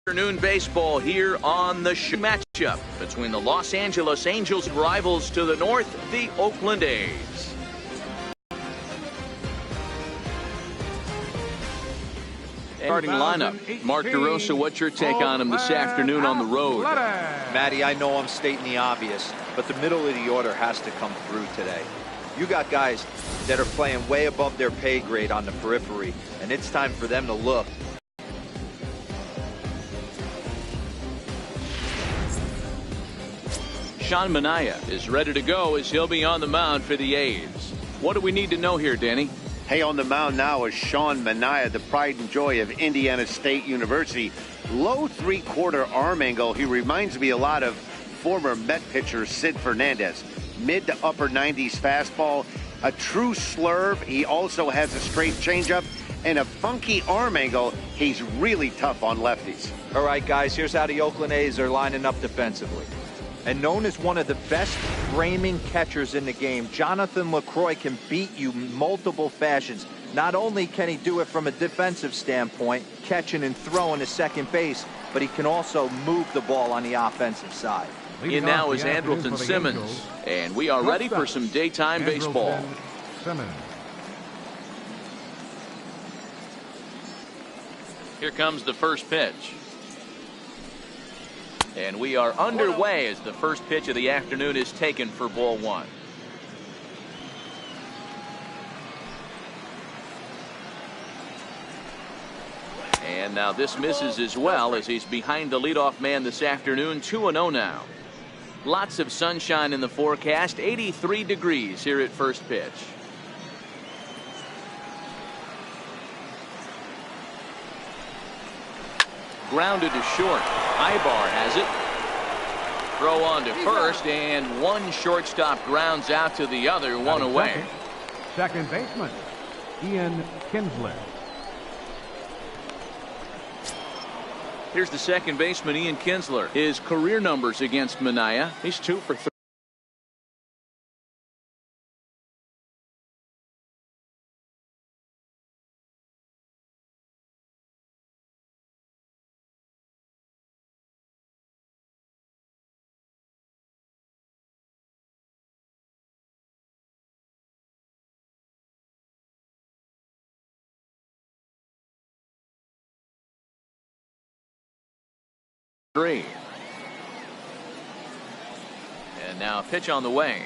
Afternoon baseball here on the matchup between the Los Angeles Angels rivals to the north, the Oakland A's. Starting lineup, Mark DeRosa, what's your take on him this afternoon on the road? Matty, I know I'm stating the obvious, but the middle of the order has to come through today. You got guys that are playing way above their pay grade on the periphery, and it's time for them to look. Sean Manaea is ready to go as he'll be on the mound for the A's. What do we need to know here, Danny? Hey, on the mound now is Sean Manaea, the pride and joy of Indiana State University. Low three-quarter arm angle. He reminds me a lot of former Met pitcher Sid Fernandez. Mid to upper 90s fastball, a true slurve. He also has a straight changeup and a funky arm angle. He's really tough on lefties. All right, guys, here's how the Oakland A's are lining up defensively. And known as one of the best framing catchers in the game, Jonathan LaCroix can beat you multiple fashions. Not only can he do it from a defensive standpoint, catching and throwing to second base, but he can also move the ball on the offensive side. In now is Andrelton Simmons, and we are ready for some daytime baseball. Here comes the first pitch. And we are underway as the first pitch of the afternoon is taken for ball one. And now this misses as well as he's behind the leadoff man this afternoon. 2-0 now. Lots of sunshine in the forecast. 83 degrees here at first pitch. Grounded to short. Ibar has it. Throw on to first, and one shortstop grounds out to the other, one away. Second baseman, Ian Kinsler. Here's the second baseman, Ian Kinsler. His career numbers against Manaea. He's 2 for 3. And now a pitch on the way.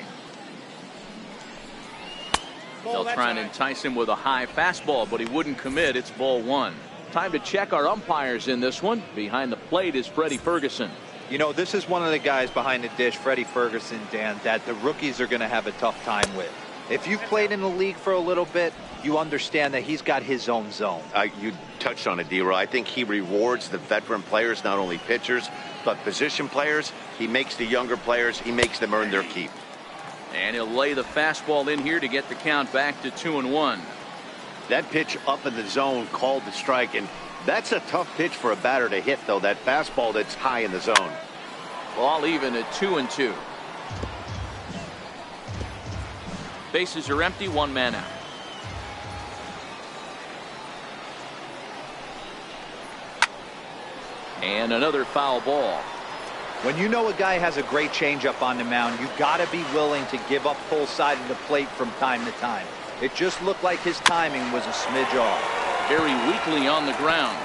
They'll try and entice him with a high fastball, but he wouldn't commit. It's ball one. Time to check our umpires in this one. Behind the plate is Freddie Ferguson. You know, this is one of the guys behind the dish, Freddie Ferguson, Dan, that the rookies are going to have a tough time with. If you've played in the league for a little bit, you understand that he's got his own zone. You touched on it, D-Roy. I think he rewards the veteran players, not only pitchers, but position players. He makes the younger players, he makes them earn their keep. And he'll lay the fastball in here to get the count back to 2-1. That pitch up in the zone called the strike, and that's a tough pitch for a batter to hit, though, that fastball that's high in the zone. Ball even at 2-2. Bases are empty, one man out. And another foul ball. When you know a guy has a great changeup on the mound, you got to be willing to give up full side of the plate from time to time. It just looked like his timing was a smidge off. Very weakly on the ground.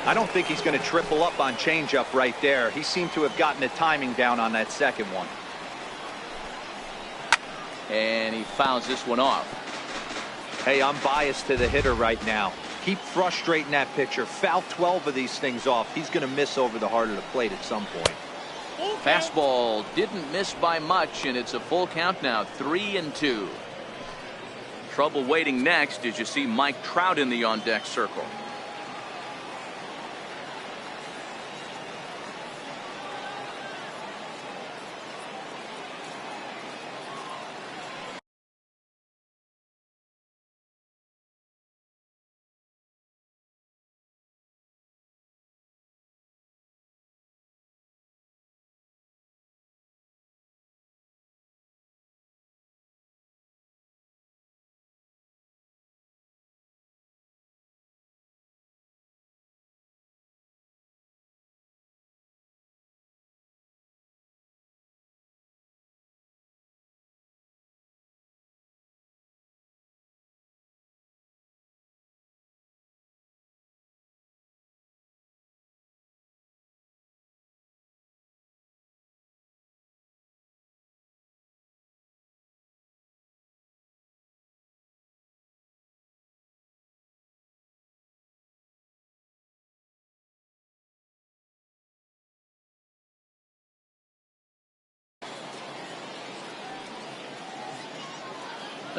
I don't think he's going to triple up on changeup right there. He seemed to have gotten the timing down on that second one. And he fouls this one off. Hey, I'm biased to the hitter right now. Keep frustrating that pitcher. Foul 12 of these things off. He's going to miss over the heart of the plate at some point. Fastball didn't miss by much, and it's a full count now, 3-2. Trouble waiting next as you see Mike Trout in the on-deck circle.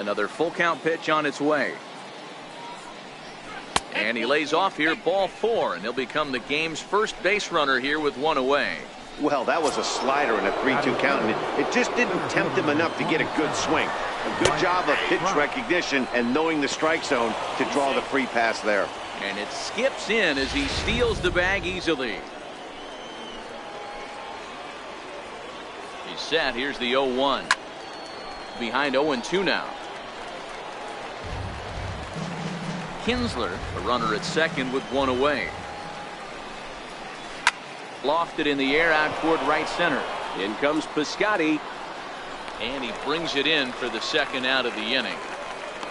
Another full count pitch on its way. And he lays off here, ball 4, and he'll become the game's first base runner here with 1 away. Well, that was a slider in a 3-2 count, and it just didn't tempt him enough to get a good swing. A good job of pitch recognition and knowing the strike zone to draw the free pass there. And it skips in as he steals the bag easily. He's set. Here's the 0-1. Behind 0-2 now. Kinsler, a runner at second with 1 away. Lofted in the air out toward right center. In comes Piscotty. And he brings it in for the second out of the inning.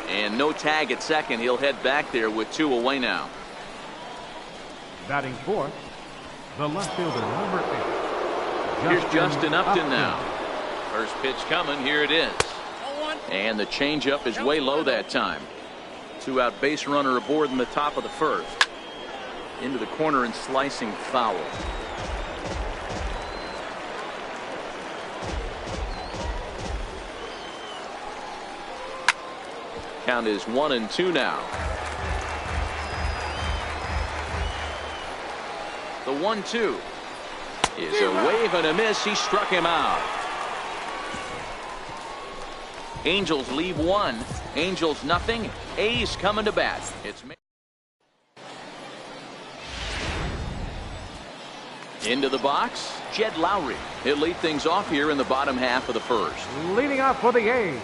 And no tag at second. He'll head back there with 2 away now. Batting fourth, the left fielder, number 8. Here's Justin Upton now. First pitch coming. Here it is. And the changeup is way low that time. 2-out base runner aboard in the top of the first. Into the corner and slicing foul. Count is 1-2 now. The 1-2 is a wave and a miss. He struck him out. Angels leave 1. Angels nothing. A's coming to bat. It's into the box. Jed Lowry. He'll lead things off here in the bottom half of the first. Leading off for the A's.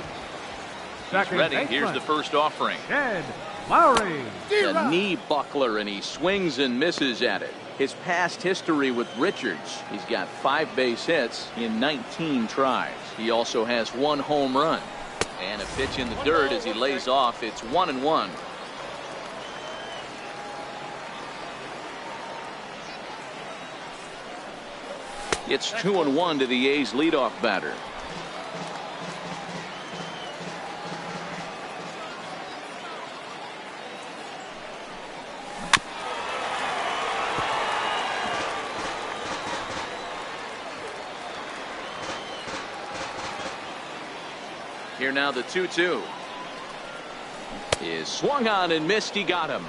He's ready. Here's the first offering. Jed Lowry. The knee buckler, and he swings and misses at it. His past history with Richards, he's got 5 base hits in 19 tries. He also has 1 home run. And a pitch in the dirt as he lays off. It's 1-1. It's 2-1 to the A's leadoff batter. Here now the 2-2 is swung on and missed. He got him.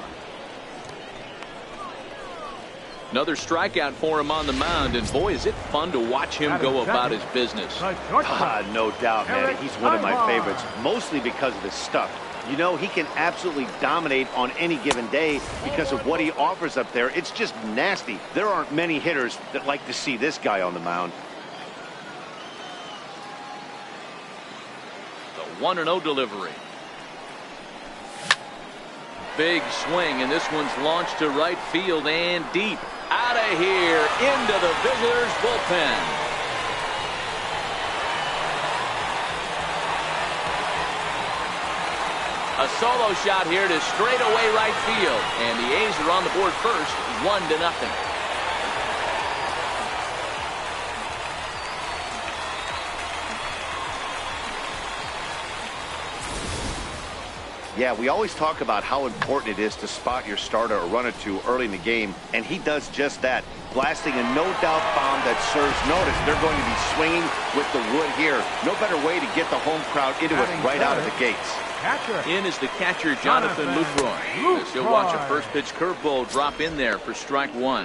Another strikeout for him on the mound, and boy, is it fun to watch him go about his business. No doubt, Matty. He's one of my favorites, mostly because of his stuff. You know, he can absolutely dominate on any given day because of what he offers up there. It's just nasty. There aren't many hitters that like to see this guy on the mound. 1-0 delivery. Big swing, and this one's launched to right field and deep. Out of here into the visitors' bullpen. A solo shot here to straightaway right field, and the A's are on the board first, 1-0. Yeah, we always talk about how important it is to spot your starter or run it to early in the game, and he does just that, blasting a no-doubt bomb that serves notice. They're going to be swinging with the wood here. No better way to get the home crowd into it right out of the gates. In is the catcher, Jonathan Lucroy. As he'll watch a first pitch curveball drop in there for strike 1.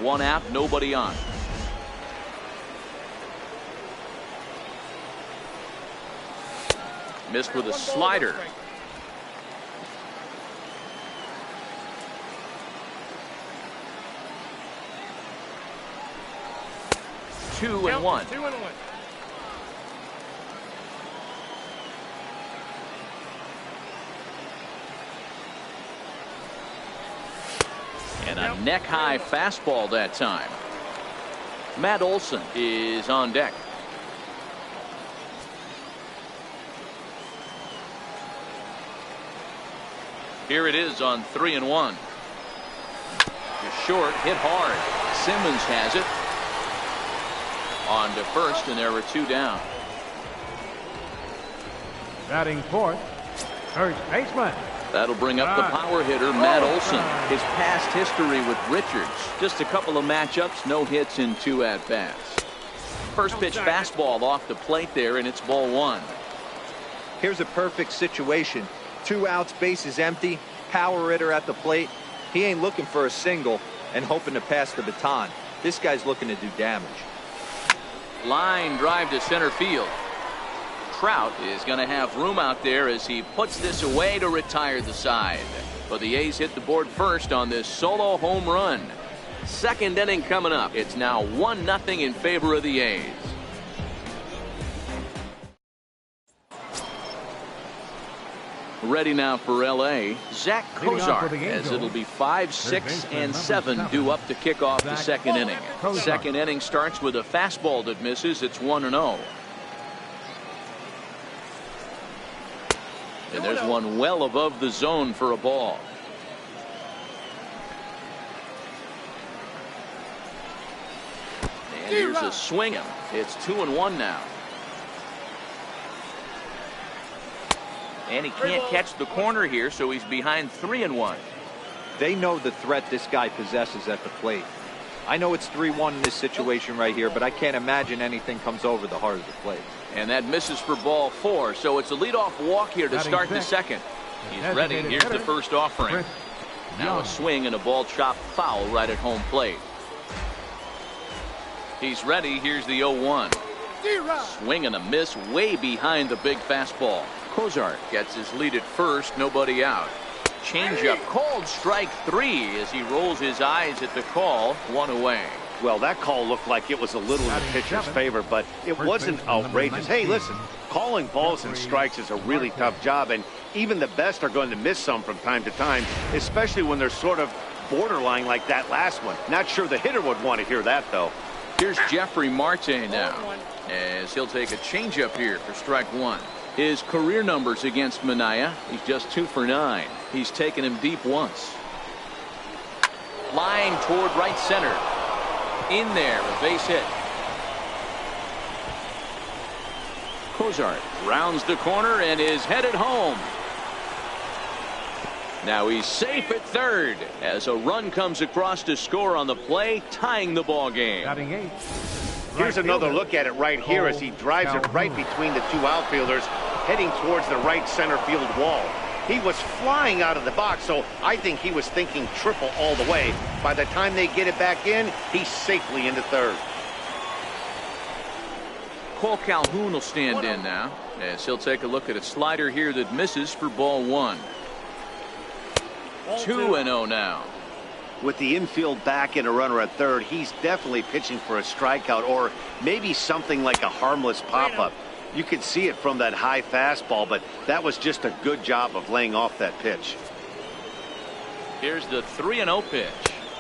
1 out, nobody on. Missed with a slider. Two and one. And a neck-high fastball that time. Matt Olson is on deck. Here it is on 3-1. Just short, hit hard. Simmons has it. On to first, and there were 2 down. Batting fourth, first baseman. That'll bring up the power hitter, Matt Olson. His past history with Richards. Just a couple of matchups, no hits in 2 at-bats. First pitch fastball off the plate there, and it's ball 1. Here's a perfect situation. 2 outs, bases empty, power hitter at the plate. He ain't looking for a single and hoping to pass the baton. This guy's looking to do damage. Line drive to center field. Trout is going to have room out there as he puts this away to retire the side. But the A's hit the board first on this solo home run. Second inning coming up. It's now 1-0 in favor of the A's. Ready now for L.A. Zach Kozar, as it'll be 5, 6, and 7 due up to kick off the second inning. Second inning starts with a fastball that misses. It's 1-0. And there's one well above the zone for a ball. And here's a swing. It's 2-1 now. And he can't catch the corner here, so he's behind 3-1. They know the threat this guy possesses at the plate. I know it's 3-1 in this situation right here, but I can't imagine anything comes over the heart of the plate. And that misses for ball 4, so it's a leadoff walk here to start the second. He's ready. Here's the first offering. Now a swing and a ball chopped foul right at home plate. He's ready. Here's the 0-1. Swing and a miss way behind the big fastball. Kozar gets his lead at first, nobody out. Changeup called strike 3 as he rolls his eyes at the call. 1 away. Well, that call looked like it was a little in the pitcher's favor, but it wasn't outrageous. Hey, listen, calling balls and strikes is a really tough job, and even the best are going to miss some from time to time, especially when they're sort of borderline like that last one. Not sure the hitter would want to hear that, though. Here's Jeffrey Marte now, as he'll take a changeup here for strike 1. His career numbers against Minaya, he's just 2 for 9. He's taken him deep once. Line toward right center. In there, a base hit. Kozar rounds the corner and is headed home. Now he's safe at third as a run comes across to score on the play, tying the ball game. Here's another look at it right here as he drives it right between the 2 outfielders, heading towards the right center field wall. He was flying out of the box, so I think he was thinking triple all the way. By the time they get it back in, he's safely into third. Cole Calhoun will stand in now, as he'll take a look at a slider here that misses for ball 1. 2-0 now. With the infield back and a runner at third, he's definitely pitching for a strikeout or maybe something like a harmless pop-up. You could see it from that high fastball, but that was just a good job of laying off that pitch. Here's the 3-0 pitch.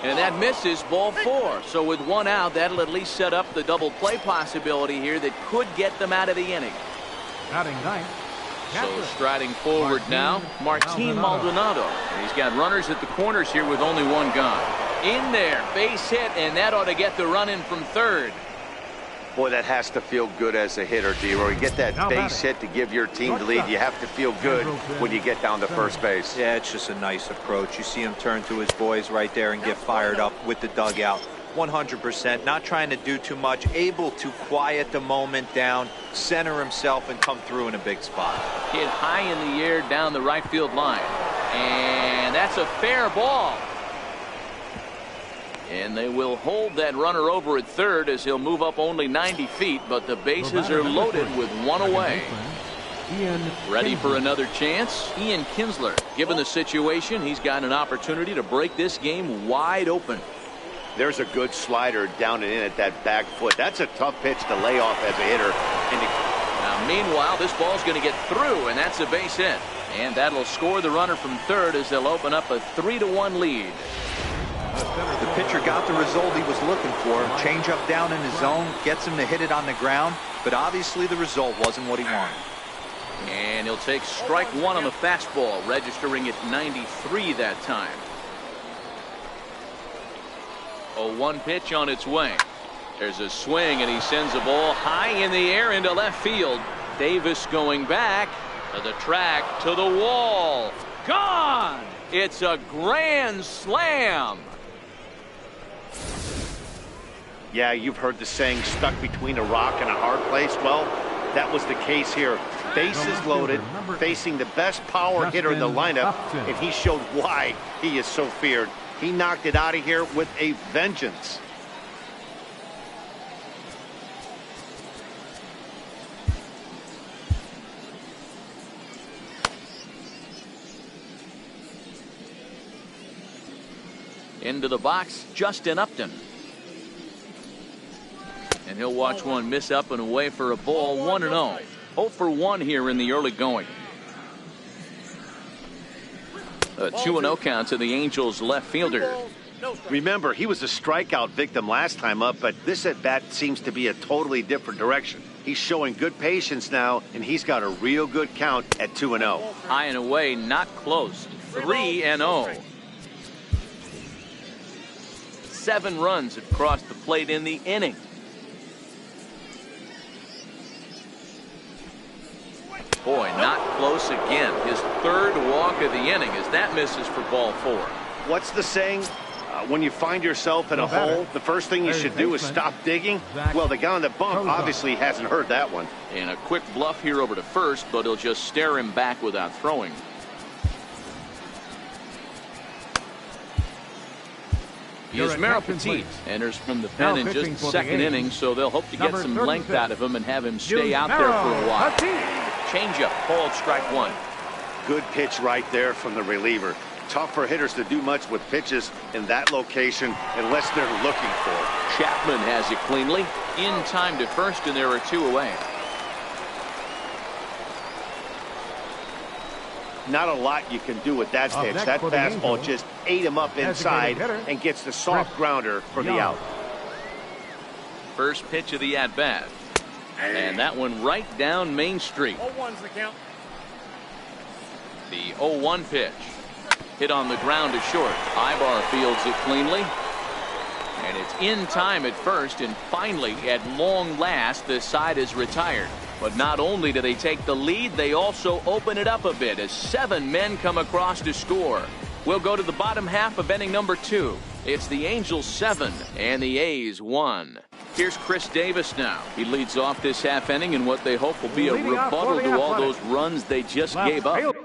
And that misses ball 4. So with 1 out, that'll at least set up the double play possibility here that could get them out of the inning. So striding forward now, Martin Maldonado. And he's got runners at the corners here with only 1 gone. In there, base hit, and that ought to get the run in from third. Boy, that has to feel good as a hitter, D-Roy. You get that base hit to give your team the lead. You have to feel good when you get down to first base. Yeah, it's just a nice approach. You see him turn to his boys right there and get fired up with the dugout. 100%, not trying to do too much, able to quiet the moment down, center himself, and come through in a big spot. Hit high in the air down the right field line. And that's a fair ball. And they will hold that runner over at third as he'll move up only 90 feet, but the bases are loaded with 1 away. Ready for another chance? Ian Kinsler. Given the situation, he's got an opportunity to break this game wide open. There's a good slider down and in at that back foot. That's a tough pitch to lay off as a hitter. Now, meanwhile, this ball's going to get through, and that's a base hit. And that'll score the runner from third as they'll open up a 3-1 lead. The pitcher got the result he was looking for. Change up down in his zone, gets him to hit it on the ground, but obviously the result wasn't what he wanted. And he'll take strike 1 on the fastball, registering at 93 that time. A 1 pitch on its way. There's a swing, and he sends a ball high in the air into left field. Davis going back to the track, to the wall. Gone! It's a grand slam. Yeah, you've heard the saying, stuck between a rock and a hard place. Well, that was the case here. bases loaded, facing the best power hitter in the lineup, and he showed why he is so feared. He knocked it out of here with a vengeance. Into the box, Justin Upton. And he'll watch one miss up and away for a ball. 1-0. 0 for 1 here in the early going. A 2-0 count to the Angels left fielder. Remember, he was a strikeout victim last time up, but this at-bat seems to be a totally different direction. He's showing good patience now, and he's got a real good count at 2-0. High and away, not close. 3-0. 7 runs have crossed the plate in the inning. Boy, not close again. His 3rd walk of the inning as that misses for ball 4. What's the saying? When you find yourself in a hole, the first thing you should do is stop digging. Well, the guy on the bump obviously hasn't heard that one. And a quick bluff here over to first, but he'll just stare him back without throwing. Yusmeiro Petit enters from the pen in just the 2nd inning, so they'll hope to get some length out of him and have him stay out there for a while. Changeup, called strike 1. Good pitch right there from the reliever. Tough for hitters to do much with pitches in that location unless they're looking for it. Chapman has it cleanly. In time to first, and there are 2 away. Not a lot you can do with that pitch. That fastball just ate him up inside and gets the soft grounder for the out. First pitch of the at-bat. And that one right down Main Street. 0-1's the count. The 0-1 pitch. Hit on the ground to short. Ibar fields it cleanly. And it's in time at first, and finally, at long last, the side is retired. But not only do they take the lead, they also open it up a bit as 7 men come across to score. We'll go to the bottom half of inning number 2. It's the Angels 7 and the A's 1. Here's Chris Davis now. He leads off this half inning in what they hope will be a rebuttal to all those runs they just gave up.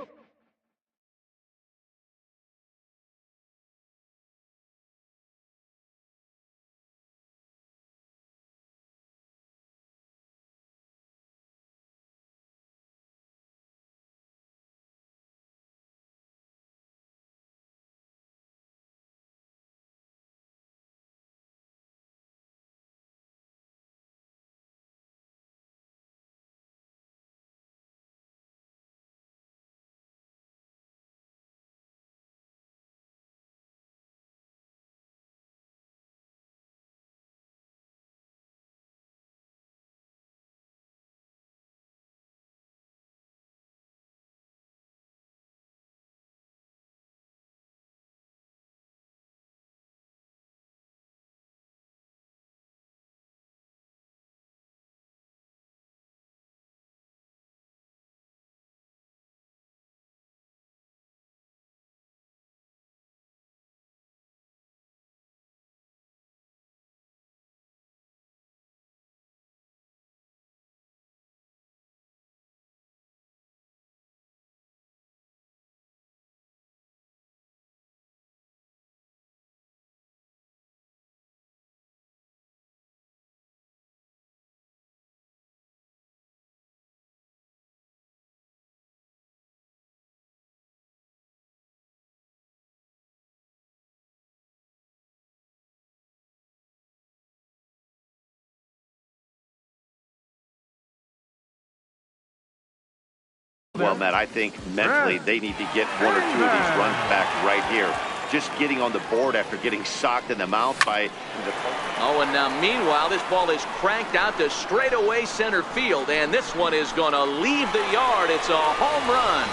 Well, Matt, I think mentally they need to get 1 or 2 of these runs back right here. Just getting on the board after getting socked in the mouth by the... Oh, and now meanwhile, this ball is cranked out to straightaway center field, and this one is going to leave the yard. It's a home run.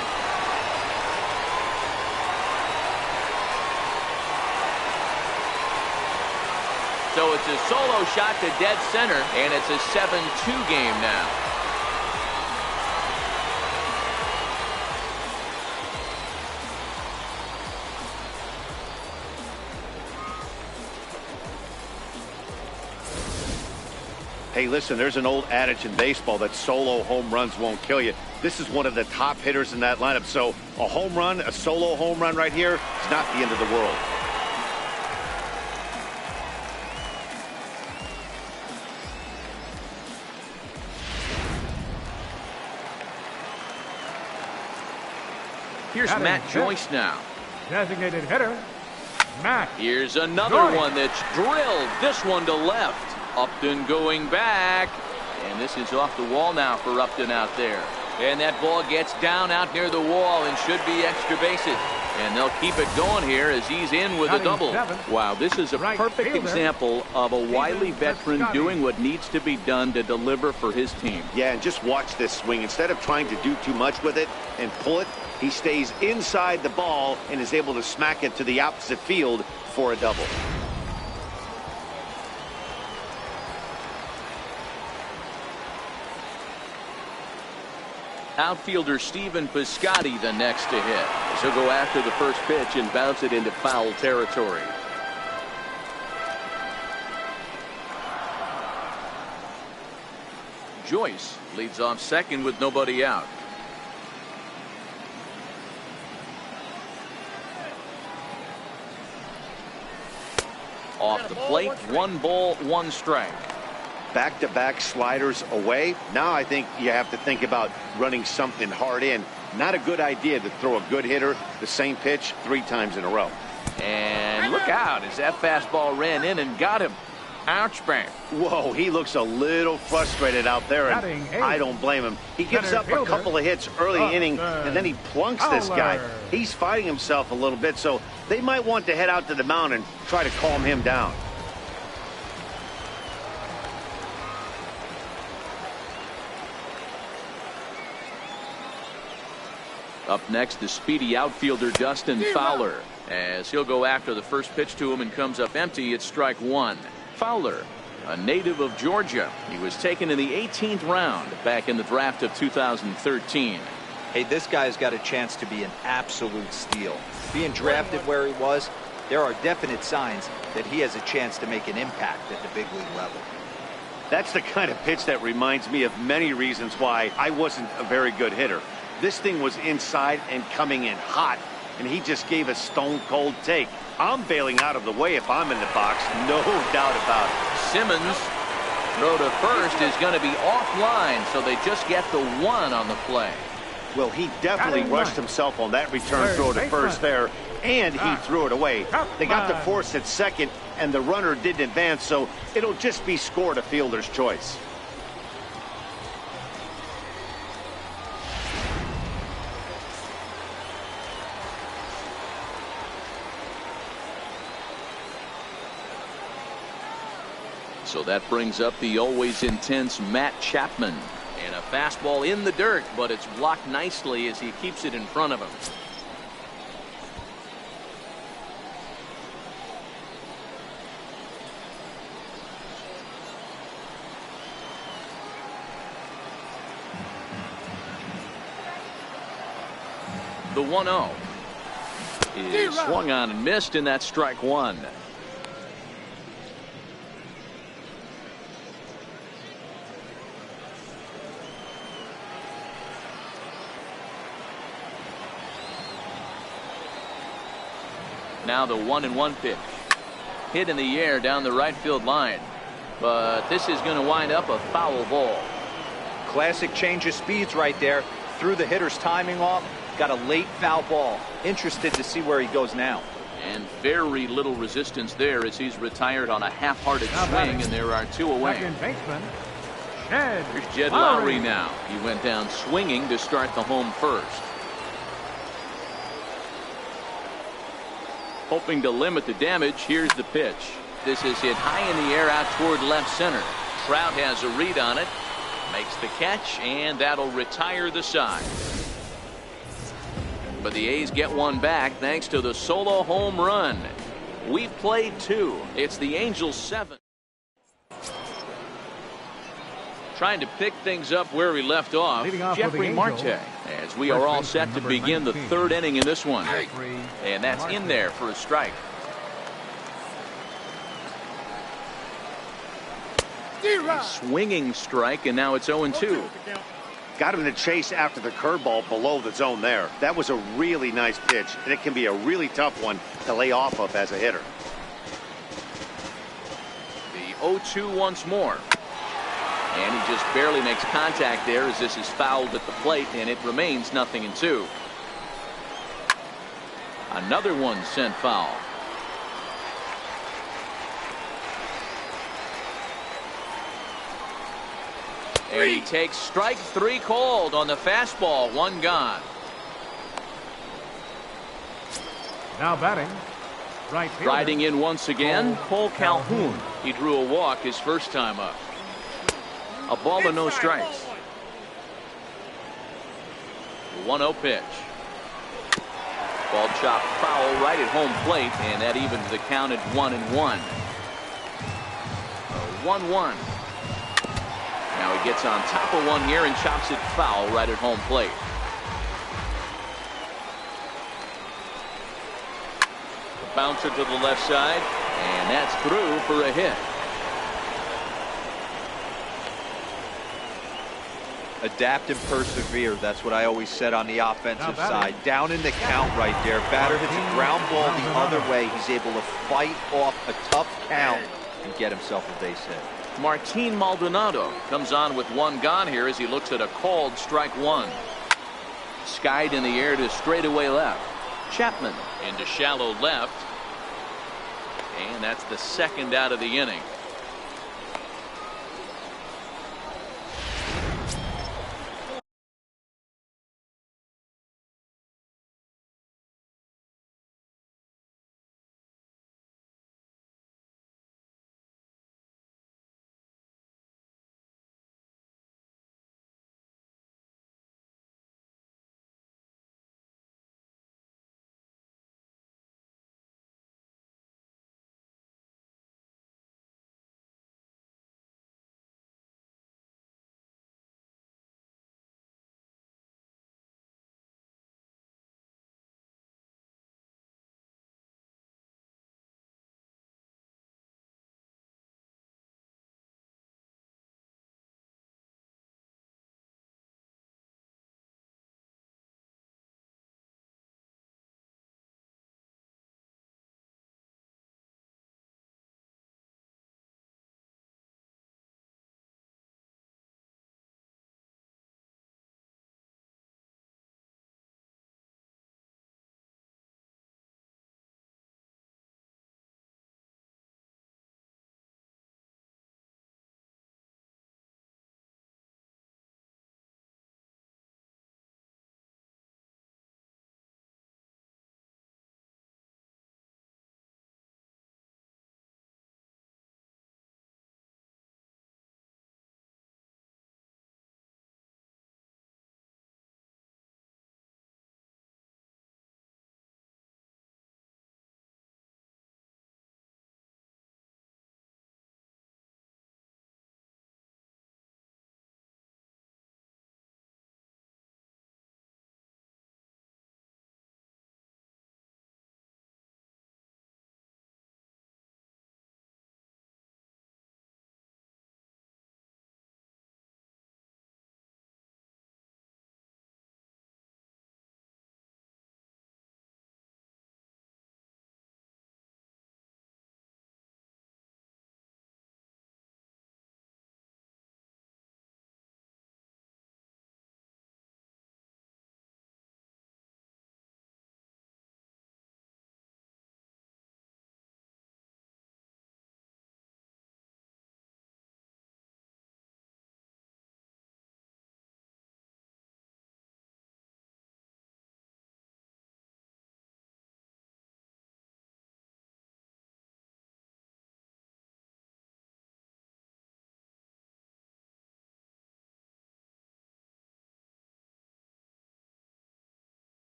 So it's a solo shot to dead center, and it's a 7-2 game now. Hey, listen, there's an old adage in baseball that solo home runs won't kill you. This is one of the top hitters in that lineup. So a home run, a solo home run right here is not the end of the world. Here's Matt Joyce now. Designated hitter, Matt. Here's another one that's drilled. This one to left. Upton going back. And this is off the wall now for Upton out there. And that ball gets down out near the wall and should be extra bases. And they'll keep it going here as he's in with a double. Wow, this is a perfect example of a wily veteran doing what needs to be done to deliver for his team. Yeah, and just watch this swing. Instead of trying to do too much with it and pull it, he stays inside the ball and is able to smack it to the opposite field for a double. Outfielder Stephen Piscotty the next to hit. He'll go after the first pitch and bounce it into foul territory. Joyce leads off second with nobody out. Off the plate, 1 ball, 1 strike. Back-to-back sliders away. Now I think you have to think about running something hard in. Not a good idea to throw a good hitter the same pitch 3 times in a row. And look out as that fastball ran in and got him. Ouch, bang. Whoa, he looks a little frustrated out there, and I don't blame him. He gives up a couple of hits early inning, and then he plunks this guy. He's fighting himself a little bit, so they might want to head out to the mound and try to calm him down. Up next, the speedy outfielder Dustin Fowler, as he'll go after the first pitch to him and comes up empty. It's strike 1. Fowler, a native of Georgia. He was taken in the 18th round back in the draft of 2013. Hey, this guy's got a chance to be an absolute steal. Being drafted where he was, there are definite signs that he has a chance to make an impact at the big league level. That's the kind of pitch that reminds me of many reasons why I wasn't a very good hitter. This thing was inside and coming in hot, and he just gave a stone-cold take. I'm bailing out of the way if I'm in the box, no doubt about it. Simmons, throw to first is going to be offline, so they just get the 1 on the play. Well, he definitely rushed himself on that return throw to first there, and he threw it away. They got the force at second, and the runner didn't advance, so it'll just be scored a fielder's choice. So that brings up the always intense Matt Chapman. And a fastball in the dirt, but it's blocked nicely as he keeps it in front of him. The 1-0 is swung on and missed, and that's strike 1. Now the 1-1 pitch. Hit in the air down the right field line. But this is going to wind up a foul ball. Classic change of speeds right there. Threw the hitter's timing off. Got a late foul ball. Interested to see where he goes now. And very little resistance there as he's retired on a half-hearted swing, and there are 2 away. Here's Jed Lowry now. He went down swinging to start the home first. Hoping to limit the damage, here's the pitch. This is hit high in the air out toward left center. Trout has a read on it, makes the catch, and that'll retire the side. But the A's get one back thanks to the solo home run. We've played 2. It's the Angels 7. Trying to pick things up where we left off, Jeffrey Marte, as we are all set to begin the 3rd inning in this one. And that's in there for a strike. A swinging strike, and now it's 0-2. Got him to chase after the curveball below the zone there. That was a really nice pitch, and it can be a really tough one to lay off of as a hitter. The 0-2 once more. And he just barely makes contact there as this is fouled at the plate, and it remains 0-2. Another one sent foul. And he takes strike 3 called on the fastball. 1 gone. Now batting, right fielder. Riding in once again, Cole Calhoun. He drew a walk his first time up. A ball and no strikes. 1-0 pitch. Ball chopped foul right at home plate, and that evens the count at 1-1. 1-1. Now he gets on top of one here and chops it foul right at home plate. The bouncer to the left side, and that's through for a hit. Adapt and persevere. That's what I always said on the offensive side. Down in the count right there. Batter hits a ground ball the other way. He's able to fight off a tough count and get himself a base hit. Martin Maldonado comes on with 1 gone here as he looks at a called strike 1. Skied in the air to straightaway left. Chapman into shallow left. And that's the 2nd out of the inning.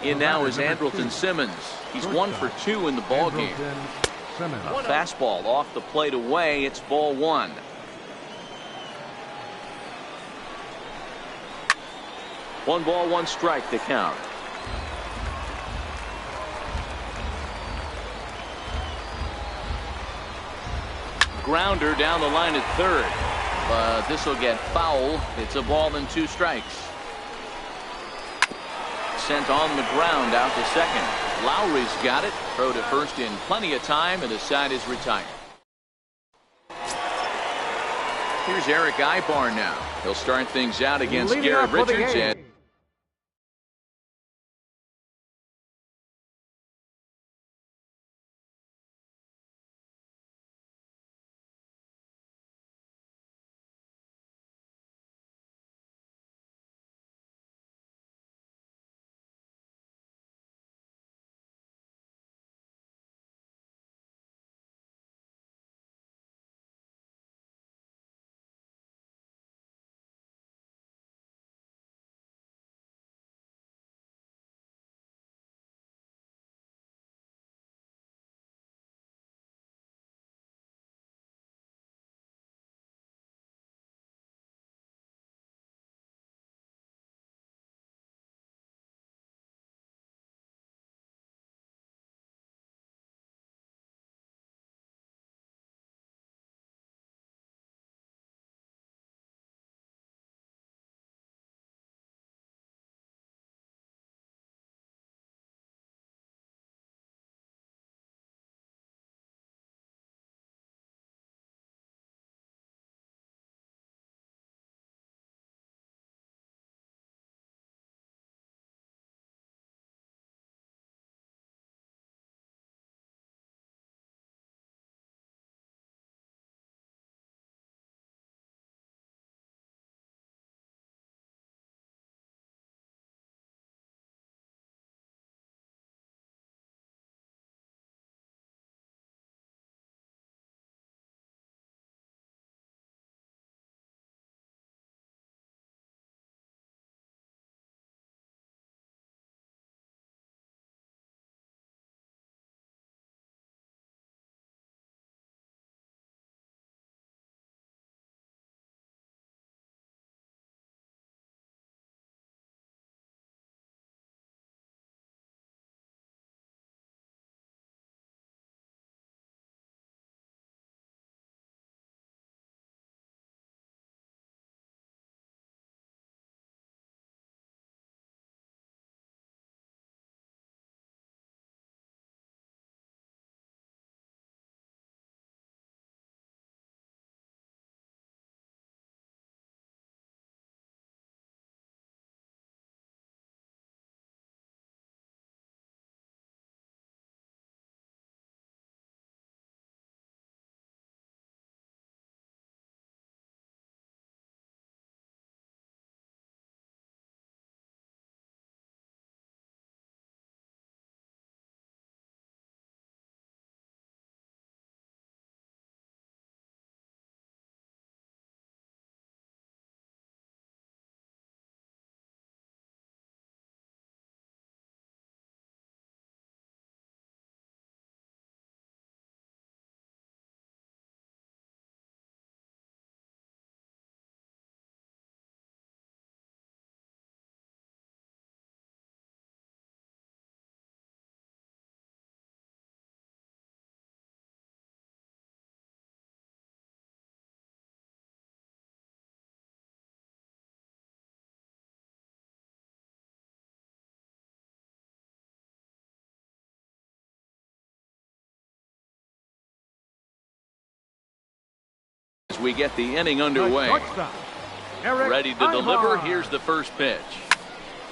In now is Andrelton Simmons. He's 1 for 2 in the ball game. A fastball off the plate away. It's ball 1. One ball, one strike to count. Grounder down the line at third. But this will get foul. It's a ball and 2 strikes. Sent on the ground out to second. Lowry's got it. Throw to first in plenty of time, and the side is retired. Here's Eric Ibar now. He'll start things out against Garrett Richards. As we get the inning underway. Ready to deliver. Here's the first pitch.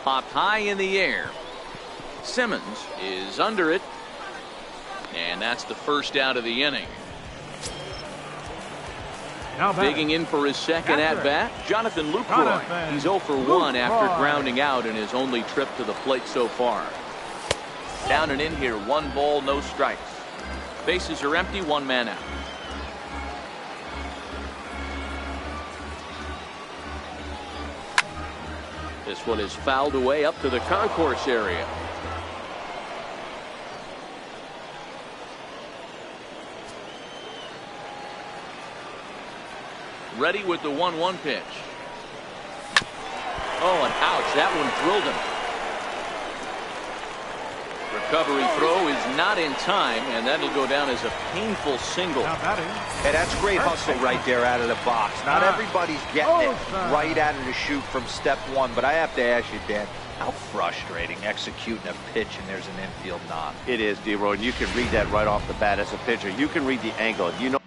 Popped high in the air. Simmons is under it. And that's the first out of the inning. Digging in for his second at-bat, Jonathan Lucroy. He's 0 for 1 after grounding out in his only trip to the plate so far. Down and in here, 1 ball, no strikes. Bases are empty, 1 man out. This one is fouled away up to the concourse area. Ready with the 1-1 pitch. Oh, and ouch, that one drilled him. Recovery throw is not in time, and that'll go down as a painful single. Now batting. Hey, that's great hustle right there out of the box. Not everybody's getting it right out of the chute from step one, but I have to ask you, Dan, how frustrating executing a pitch and there's an infield knock. It is, D-Roy, and you can read that right off the bat as a pitcher. You can read the angle. You know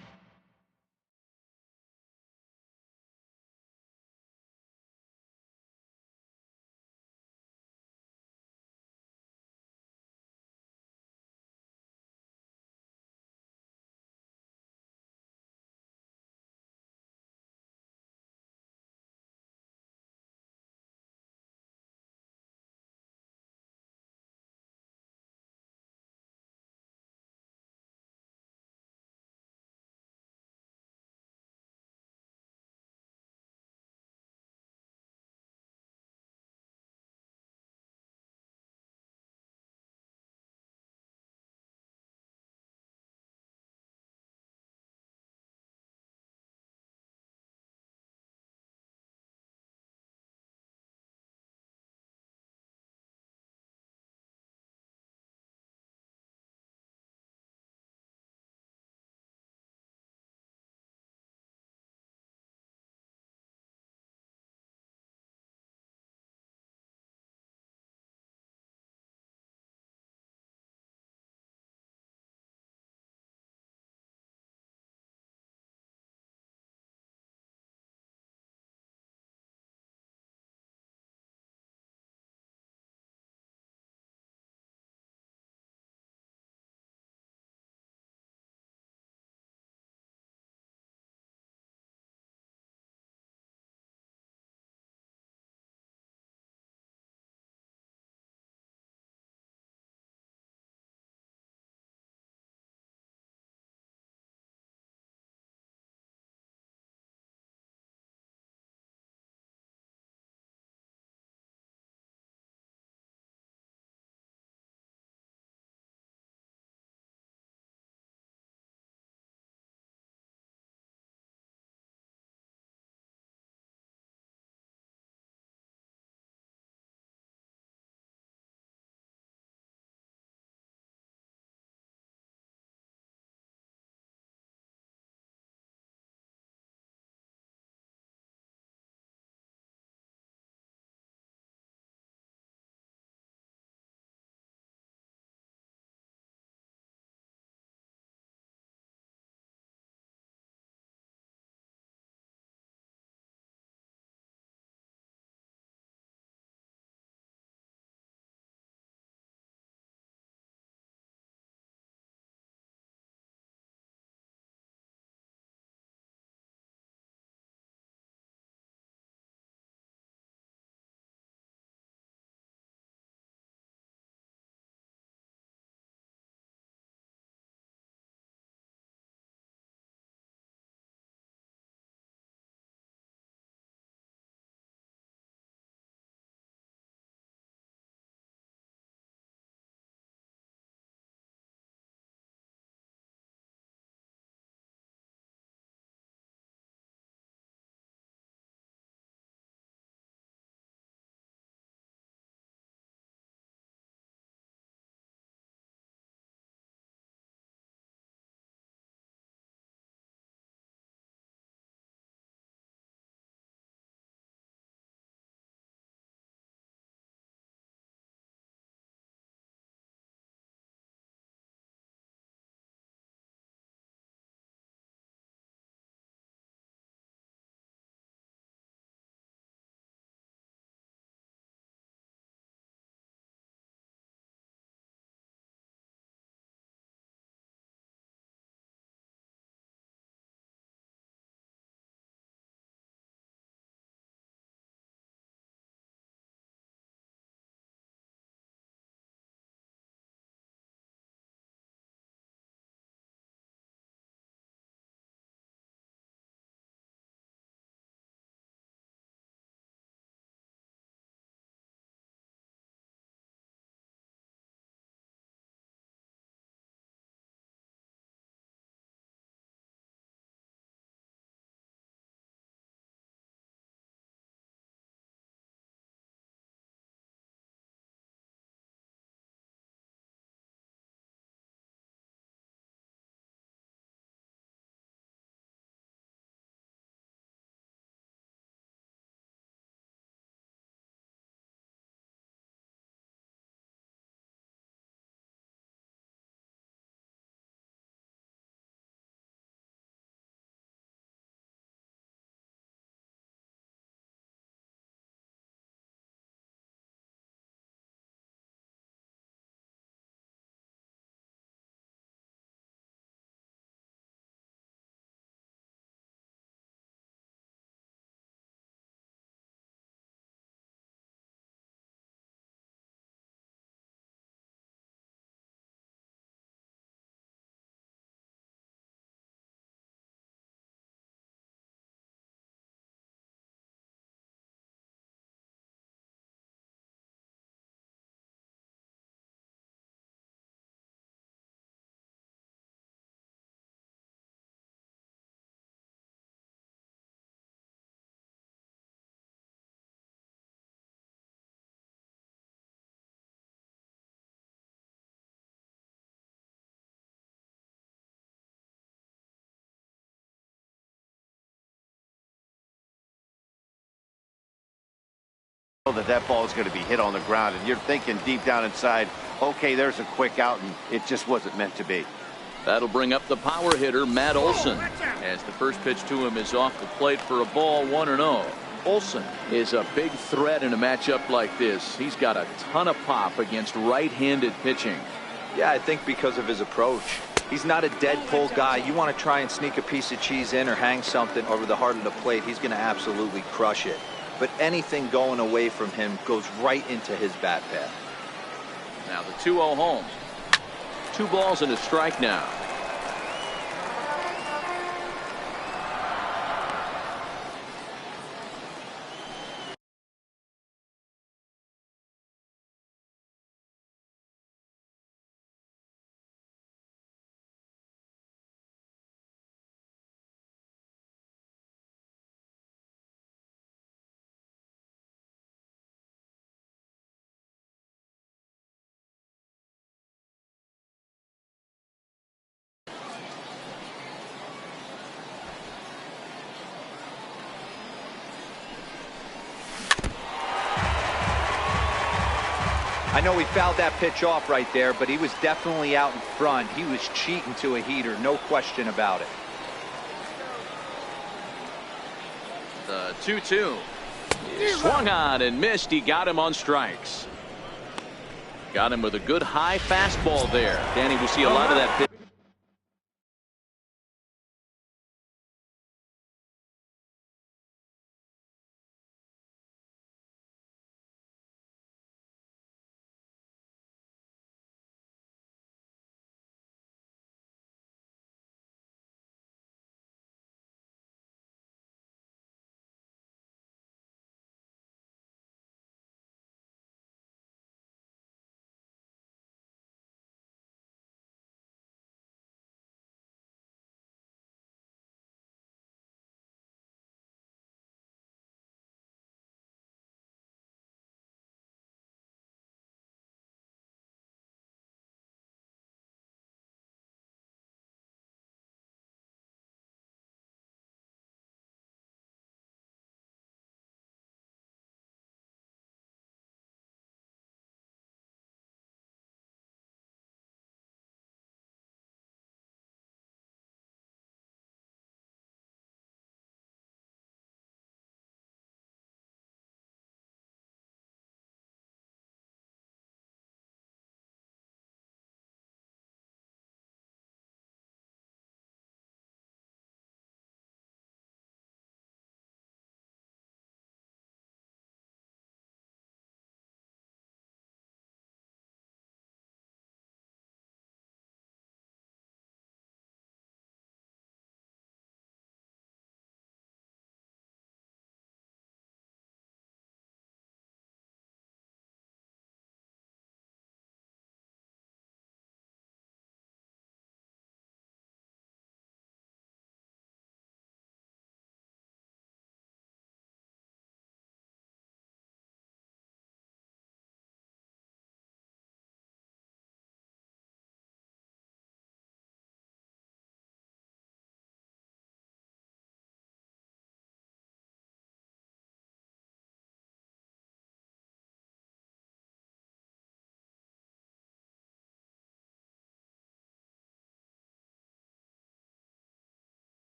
that ball is going to be hit on the ground, and you're thinking deep down inside, okay, there's a quick out, and it just wasn't meant to be. That'll bring up the power hitter, Matt Olson, as the first pitch to him is off the plate for a ball, 1-0. Olson is a big threat in a matchup like this. He's got a ton of pop against right-handed pitching. Yeah, I think because of his approach. He's not a dead pull guy. You want to try and sneak a piece of cheese in or hang something over the heart of the plate, he's going to absolutely crush it. But anything going away from him goes right into his bat path. Now the 2-0 home. 2 balls and a strike now. I know he fouled that pitch off right there, but he was definitely out in front. He was cheating to a heater, no question about it. The 2-2. Swung on and missed. He got him on strikes. Got him with a good high fastball there. Danny, we'll see a lot of that pitch.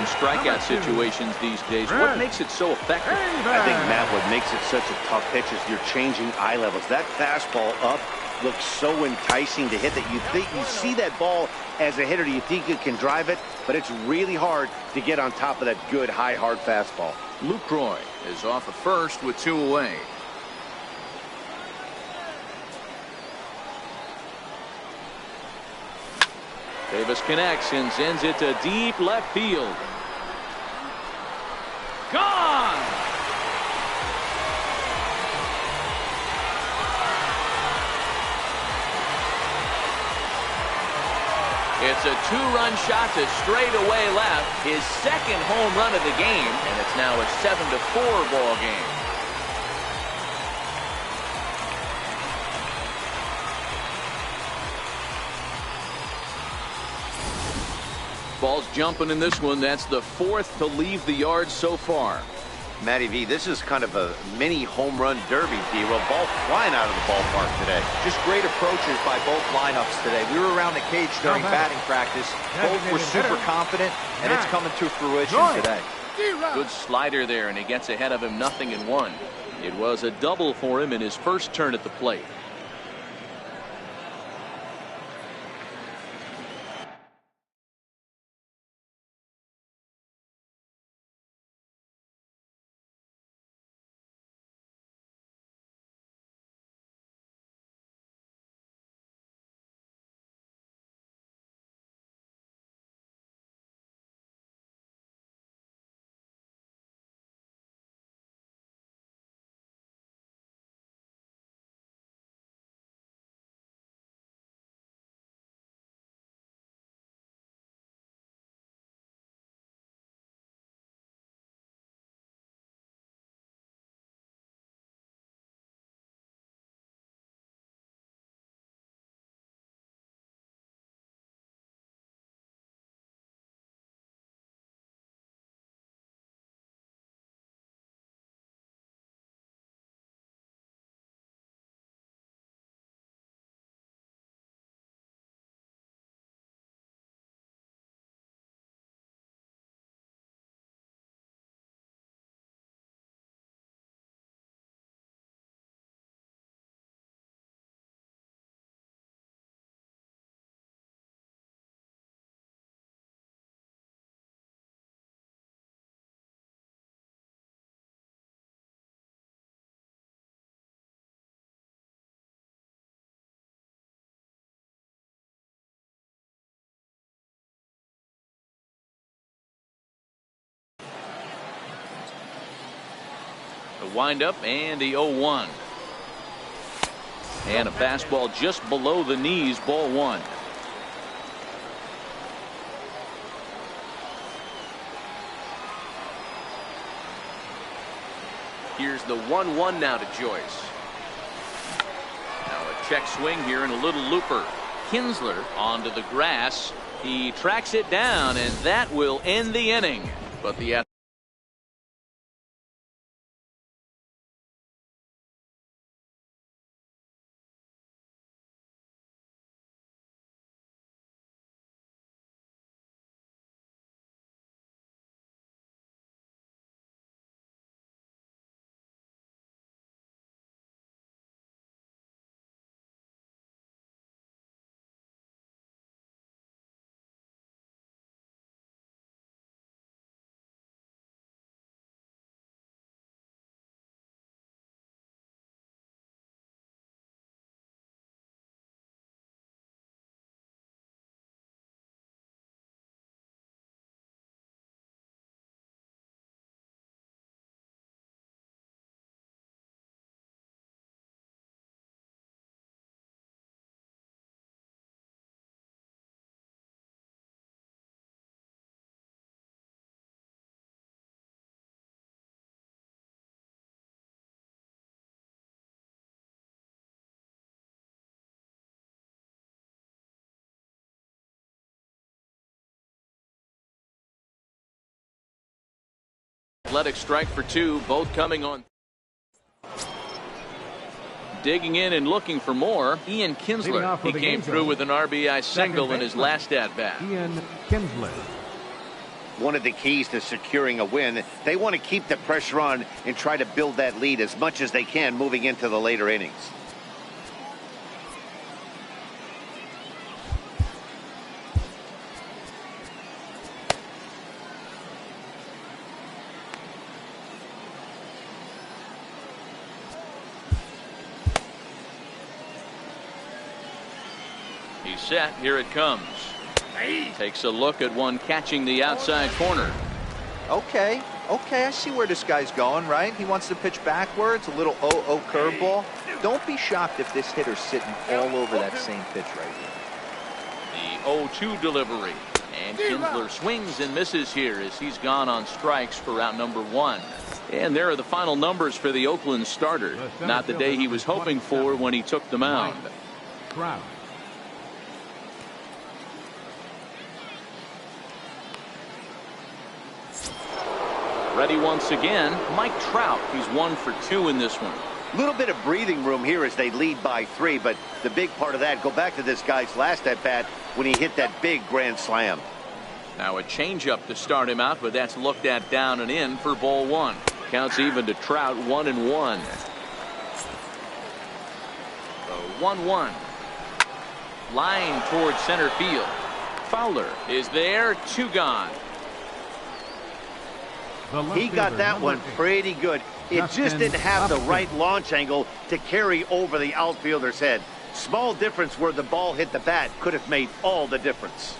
in strikeout situations these days. What makes it so effective? I think, Matt, what makes it such a tough pitch is you're changing eye levels. That fastball up looks so enticing to hit that you see that ball as a hitter, you think you can drive it, but it's really hard to get on top of that good, high, hard fastball. Lucroy is off at first with 2 away. Davis connects and sends it to deep left field. Gone! It's a 2-run shot to straightaway left. His second home run of the game, and it's now a 7-4 ball game. Ball's jumping in this one. That's the 4th to leave the yard so far. Matty V, this is kind of a mini home run derby, D-Roll. Ball flying out of the ballpark today. Just great approaches by both lineups today. We were around the cage during batting practice. Both were super confident, and it's coming to fruition today. Good slider there, and he gets ahead of him 0-1. It was a double for him in his first turn at the plate. The windup and the 0-1. And a fastball just below the knees, ball 1. Here's the 1-1 now to Joyce. Now a check swing here and a little looper. Kinsler onto the grass. He tracks it down, and that will end the inning. But the athletic strike for 2, both coming on. Digging in and looking for more, Ian Kinsler. He came through with an RBI single in his last at bat. Ian Kinsler. one of the keys to securing a win. They want to keep the pressure on and try to build that lead as much as they can moving into the later innings. He's set. Here it comes. Takes a look at one catching the outside corner. Okay, I see where this guy's going, right? He wants to pitch backwards, a little 0-0 curveball. Don't be shocked if this hitter's sitting all over that same pitch right here. The 0-2 delivery. And Kinsler swings and misses here as he's gone on strikes for out number 1. And there are the final numbers for the Oakland starter. Not the day he was hoping for when he took the mound. Trout. Ready once again, Mike Trout. He's 1 for 2 in this one. A little bit of breathing room here as they lead by 3, but the big part of that, go back to this guy's last at-bat when he hit that big grand slam. Now a changeup to start him out, but that's looked at down and in for ball 1. Counts even to Trout, 1-1. The 1-1. Line towards center field. Fowler is there, 2 gone. He got that one pretty good. It just didn't have the right launch angle to carry over the outfielder's head. Small difference where the ball hit the bat could have made all the difference.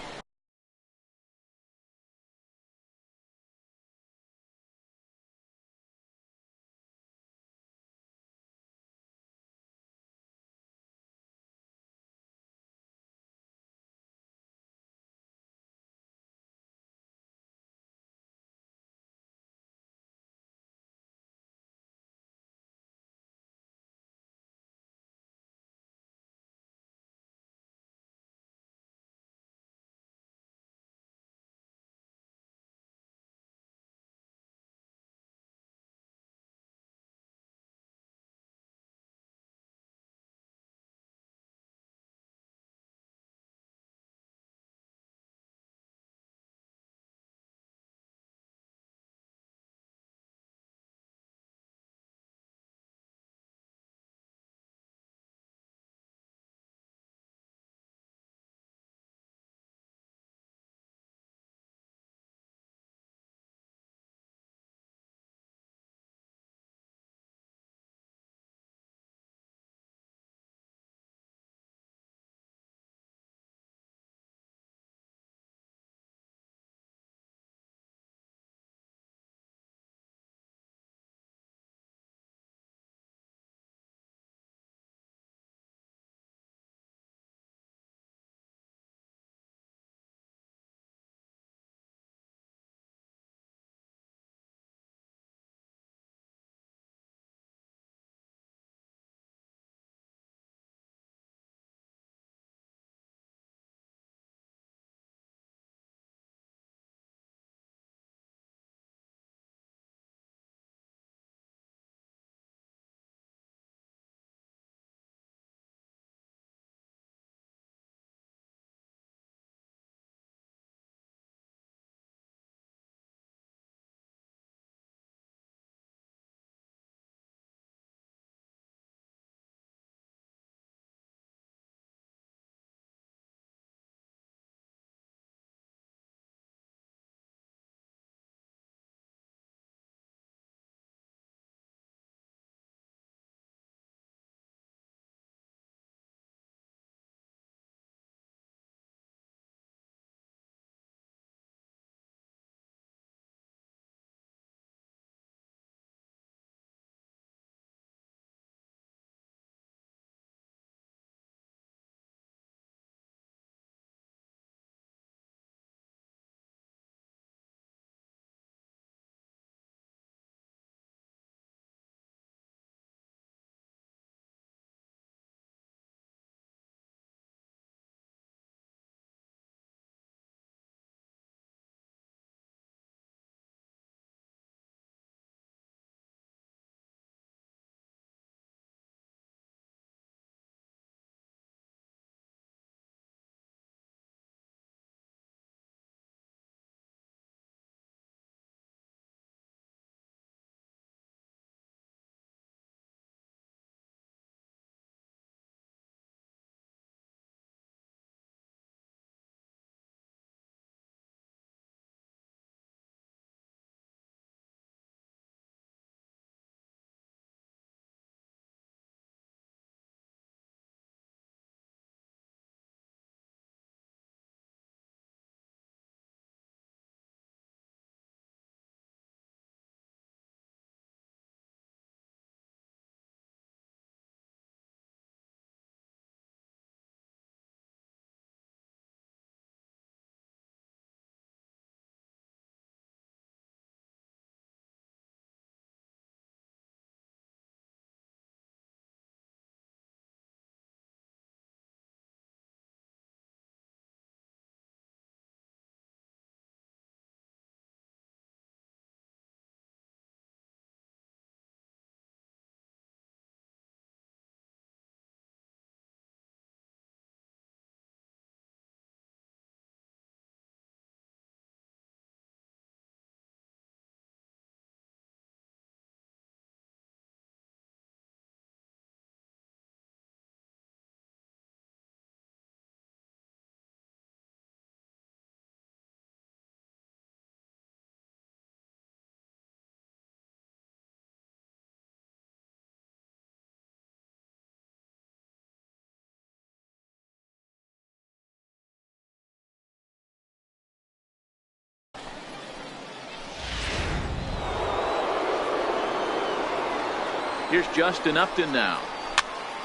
Here's Justin Upton now.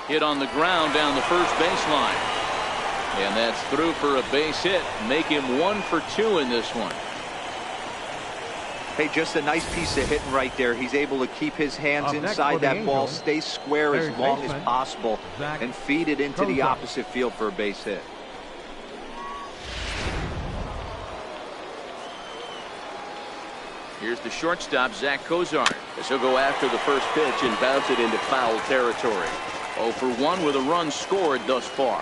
Hit on the ground down the first baseline. And that's through for a base hit. Make him 1 for 2 in this one. Hey, just a nice piece of hitting right there. He's able to keep his hands inside that ball, stay square as long as possible, and feed it into the opposite field for a base hit. Here's the shortstop, Zach Cozart, as he'll go after the first pitch and bounce it into foul territory. 0 for 1 with a run scored thus far.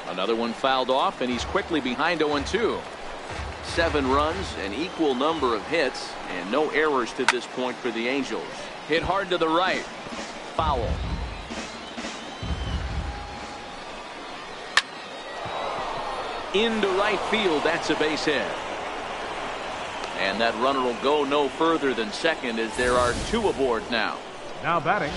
Another one fouled off, and he's quickly behind 0-2. 7 runs, an equal number of hits, and no errors to this point for the Angels. Hit hard to the right. Foul. Into right field, that's a base hit. And that runner will go no further than second as there are 2 aboard now. Now batting.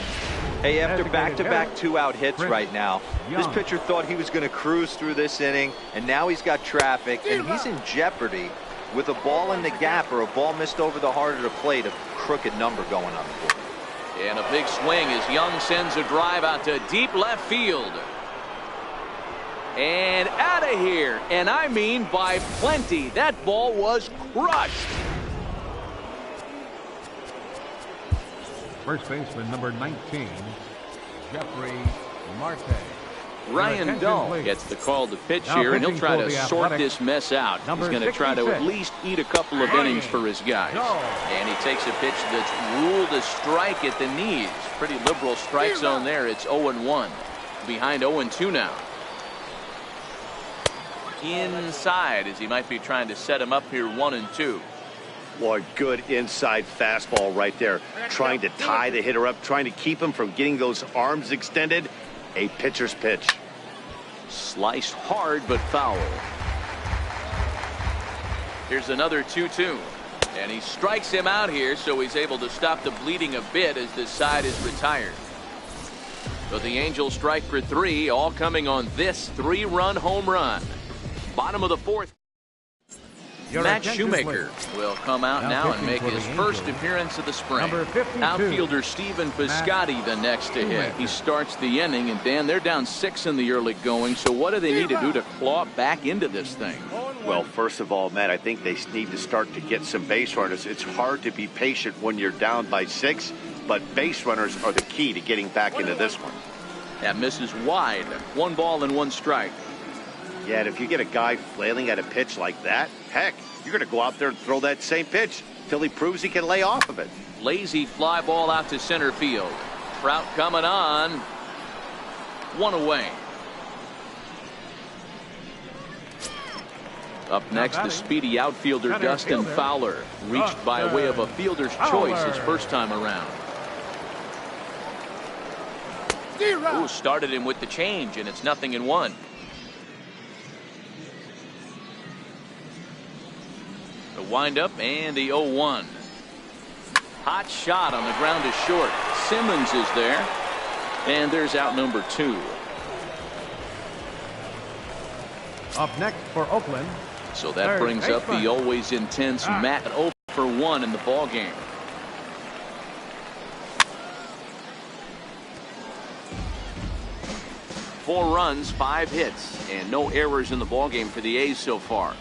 Hey, after back-to-back 2-out hits right now, this pitcher thought he was going to cruise through this inning, and now he's got traffic, and he's in jeopardy with a ball in the gap or a ball missed over the heart of the plate, a crooked number going on the board. And a big swing as Young sends a drive out to deep left field. And out of here, and I mean by plenty. That ball was crushed. First baseman number 19, Jeffrey Marte. Ryan Dahl gets the call to pitch here, and he'll try to sort this mess out. He's going to try to at least eat a couple of innings for his guys. And he takes a pitch that's ruled a strike at the knees. Pretty liberal strike zone there. It's 0-1. Behind 0-2 now. Inside as he might be trying to set him up here 1-2. Boy, good inside fastball right there. Trying to tie the hitter up, trying to keep him from getting those arms extended. A pitcher's pitch. Sliced hard but foul. Here's another 2-2. And he strikes him out here, so he's able to stop the bleeding a bit as this side is retired. So the Angels strike for 3, all coming on this 3-run home run. Bottom of the 4th. Matt Shoemaker will come out now and make his first appearance of the spring. Outfielder Stephen Piscotty the next to hit. He starts the inning, and Dan, they're down 6 in the early going, so what do they need to do to claw back into this thing? Well, first of all, Matt, I think they need to start to get some base runners. It's hard to be patient when you're down by 6, but base runners are the key to getting back into this one. That misses wide. 1 ball and 1 strike. Yeah, and if you get a guy flailing at a pitch like that, heck, you're going to go out there and throw that same pitch till he proves he can lay off of it. Lazy fly ball out to center field. Trout coming on. 1 away. Up next, the speedy outfielder Dustin Fowler. Reached by way of a fielder's choice his first time around. Ooh, started him with the change, and it's 0-1. The windup and the 0-1. Hot shot on the ground is short. Simmons is there, and there's out number 2. Up next for Oakland. So that brings up the always intense Matt 0 for 1 in the ball game. Four runs, 5 hits, and no errors in the ball game for the A's so far.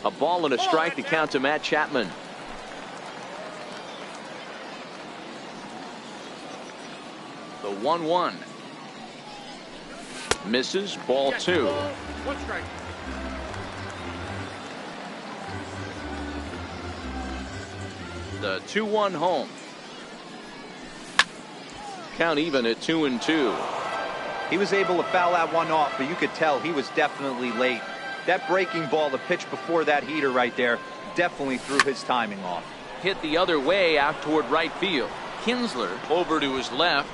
A ball and a strike to count to Matt Chapman. The 1-1. Misses, ball 2. 1 strike. The 2-1 home. Count even at 2-2. He was able to foul that one off, but you could tell he was definitely late. That breaking ball, the pitch before that heater right there, definitely threw his timing off. Hit the other way out toward right field. Kinsler over to his left,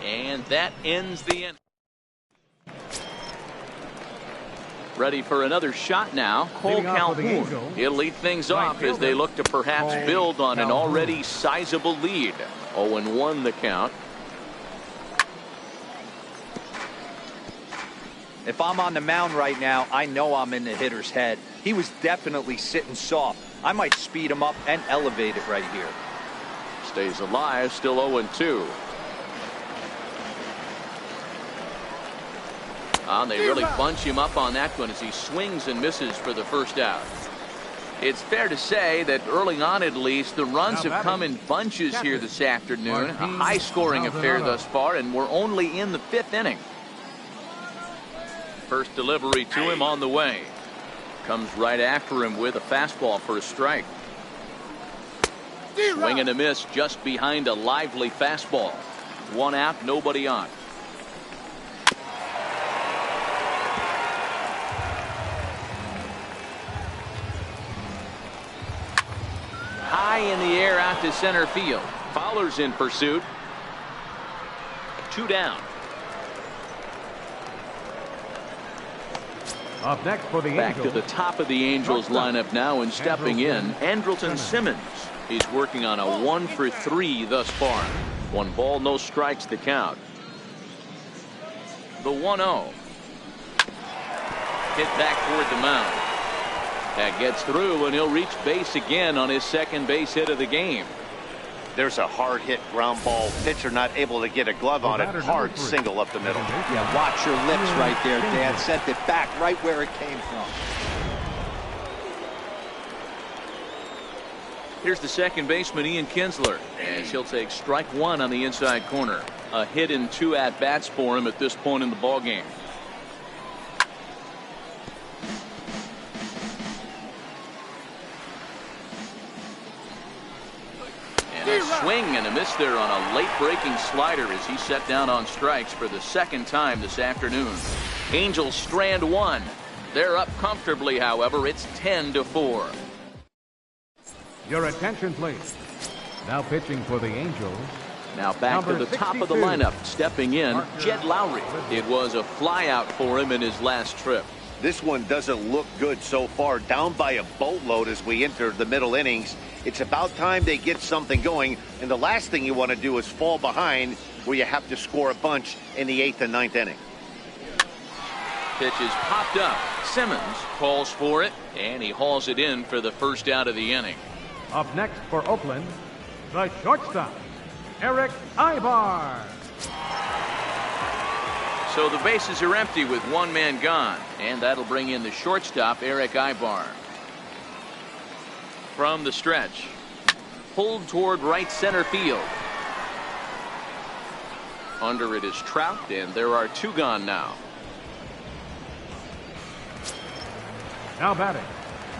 and that ends the inning. Ready for another shot now. Cole Calhoun. He'll lead things off as they look to perhaps build on an already sizable lead. 0-1 the count. If I'm on the mound right now, I know I'm in the hitter's head. He was definitely sitting soft. I might speed him up and elevate it right here. Stays alive, still 0-2. They really bunch him up on that one as he swings and misses for the first out. It's fair to say that early on, at least, the runs have come in bunches here this afternoon. A high-scoring affair thus far, and we're only in the 5th inning. First delivery to him on the way. Comes right after him with a fastball for a strike. Swing and a miss just behind a lively fastball. 1 out, nobody on. High in the air out to center field. Fowler's in pursuit. 2 down. Up next for the Back Angels. to the top of the Angels lineup now, and stepping in, Andrelton Simmons. He's working on a 1-for-3 thus far. 1 ball, no strikes to count. The 1-0. Hit back toward the mound. That gets through, and he'll reach base again on his second base hit of the game. There's a hard hit ground ball. Pitcher not able to get a glove on it. Hard single up the middle. Yeah, watch your lips right there, Dan. Sent it back right where it came from. Here's the second baseman, Ian Kinsler, as he'll take strike 1 on the inside corner. A hit in 2 at-bats for him at this point in the ballgame. And a swing and a miss there on a late breaking slider as he set down on strikes for the second time this afternoon. Angels strand 1. They're up comfortably, however. It's 10-4. Your attention, please. Now pitching for the Angels. Now back to the top of the lineup. Stepping in, Jed Lowry. It was a flyout for him in his last trip. This one doesn't look good so far. Down by a boatload as we enter the middle innings. It's about time they get something going. And the last thing you want to do is fall behind where you have to score a bunch in the 8th and 9th inning. Pitch is popped up. Simmons calls for it, and he hauls it in for the first out of the inning. Up next for Oakland, the shortstop, Eric Ibar. So the bases are empty with 1 man gone, and that'll bring in the shortstop, Eric Ibar. From the stretch, pulled toward right center field. Under it is Trout, and there are 2 gone now. Now batting.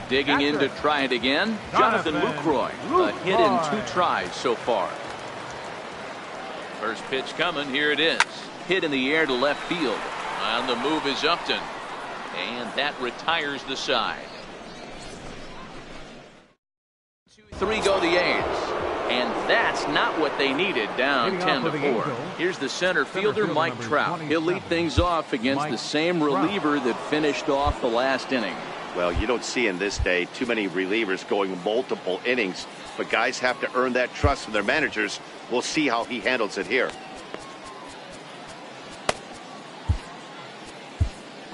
Digging in to try it again, Jonathan Lucroy. A hit in 2 tries so far. First pitch coming, here it is. Hit in the air to left field. On the move is Upton, and that retires the side. 2-3 go the A's, and that's not what they needed, down 10-4. Here's the center fielder, Mike Trout. He'll lead things off against the same reliever that finished off the last inning. Well, you don't see in this day too many relievers going multiple innings, but guys have to earn that trust from their managers. We'll see how he handles it here.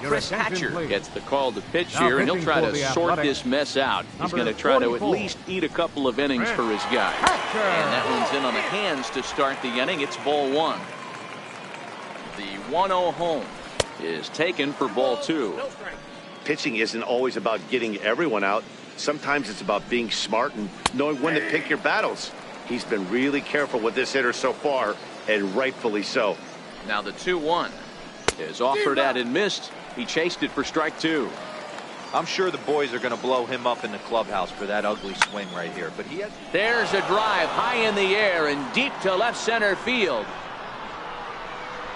Chris Hatcher gets the call to pitch here, and he'll try to sort this mess out. He's going to try to at least eat a couple of innings for his guy. And that one's in on the hands to start the inning. It's ball 1. The 1-0 home is taken for ball 2. Pitching isn't always about getting everyone out. Sometimes it's about being smart and knowing when to pick your battles. He's been really careful with this hitter so far, and rightfully so. Now the 2-1 is offered at and missed. He chased it for strike 2. I'm sure the boys are going to blow him up in the clubhouse for that ugly swing right here. But he has. There's a drive high in the air and deep to left center field.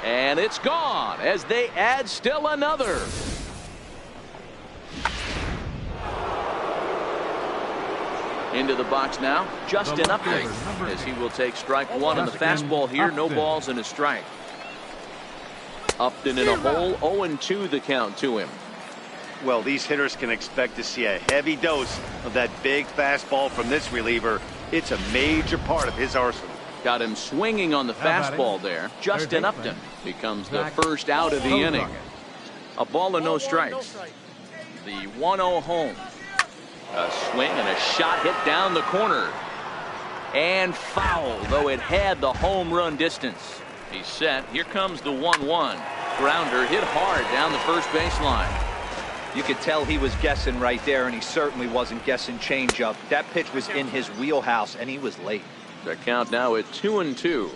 And it's gone as they add still another. Into the box now, Justin Upton, as he will take strike 1 on the fastball here. No balls and a strike. Upton in a hole, 0-2 the count to him. Well, these hitters can expect to see a heavy dose of that big fastball from this reliever. It's a major part of his arsenal. Got him swinging on the fastball there. Justin Upton becomes the first out of the inning. A ball and no strikes. The 1-0 home. A swing and a shot hit down the corner. And foul, though it had the home run distance. He's set. Here comes the 1-1. Grounder hit hard down the first baseline. You could tell he was guessing right there, and he certainly wasn't guessing changeup. That pitch was in his wheelhouse, and he was late. The count now at 2-2.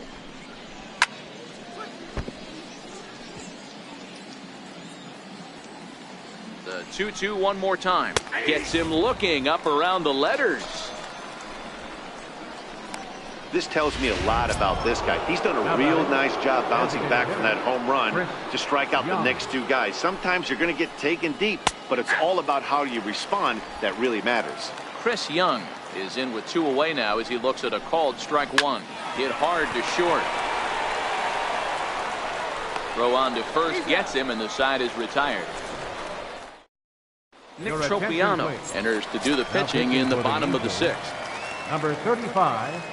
The 2-2 one more time. Gets him looking up around the letters. This tells me a lot about this guy. He's done a real nice job bouncing back from that home run to strike out the next two guys. Sometimes you're going to get taken deep, but it's all about how you respond that really matters. Chris Young is in with 2 away now as he looks at a called strike 1. Hit hard to short. Throw on to first gets him, and the side is retired. Nick Tropiano enters to do the pitching in the bottom of the 6th. Number 35.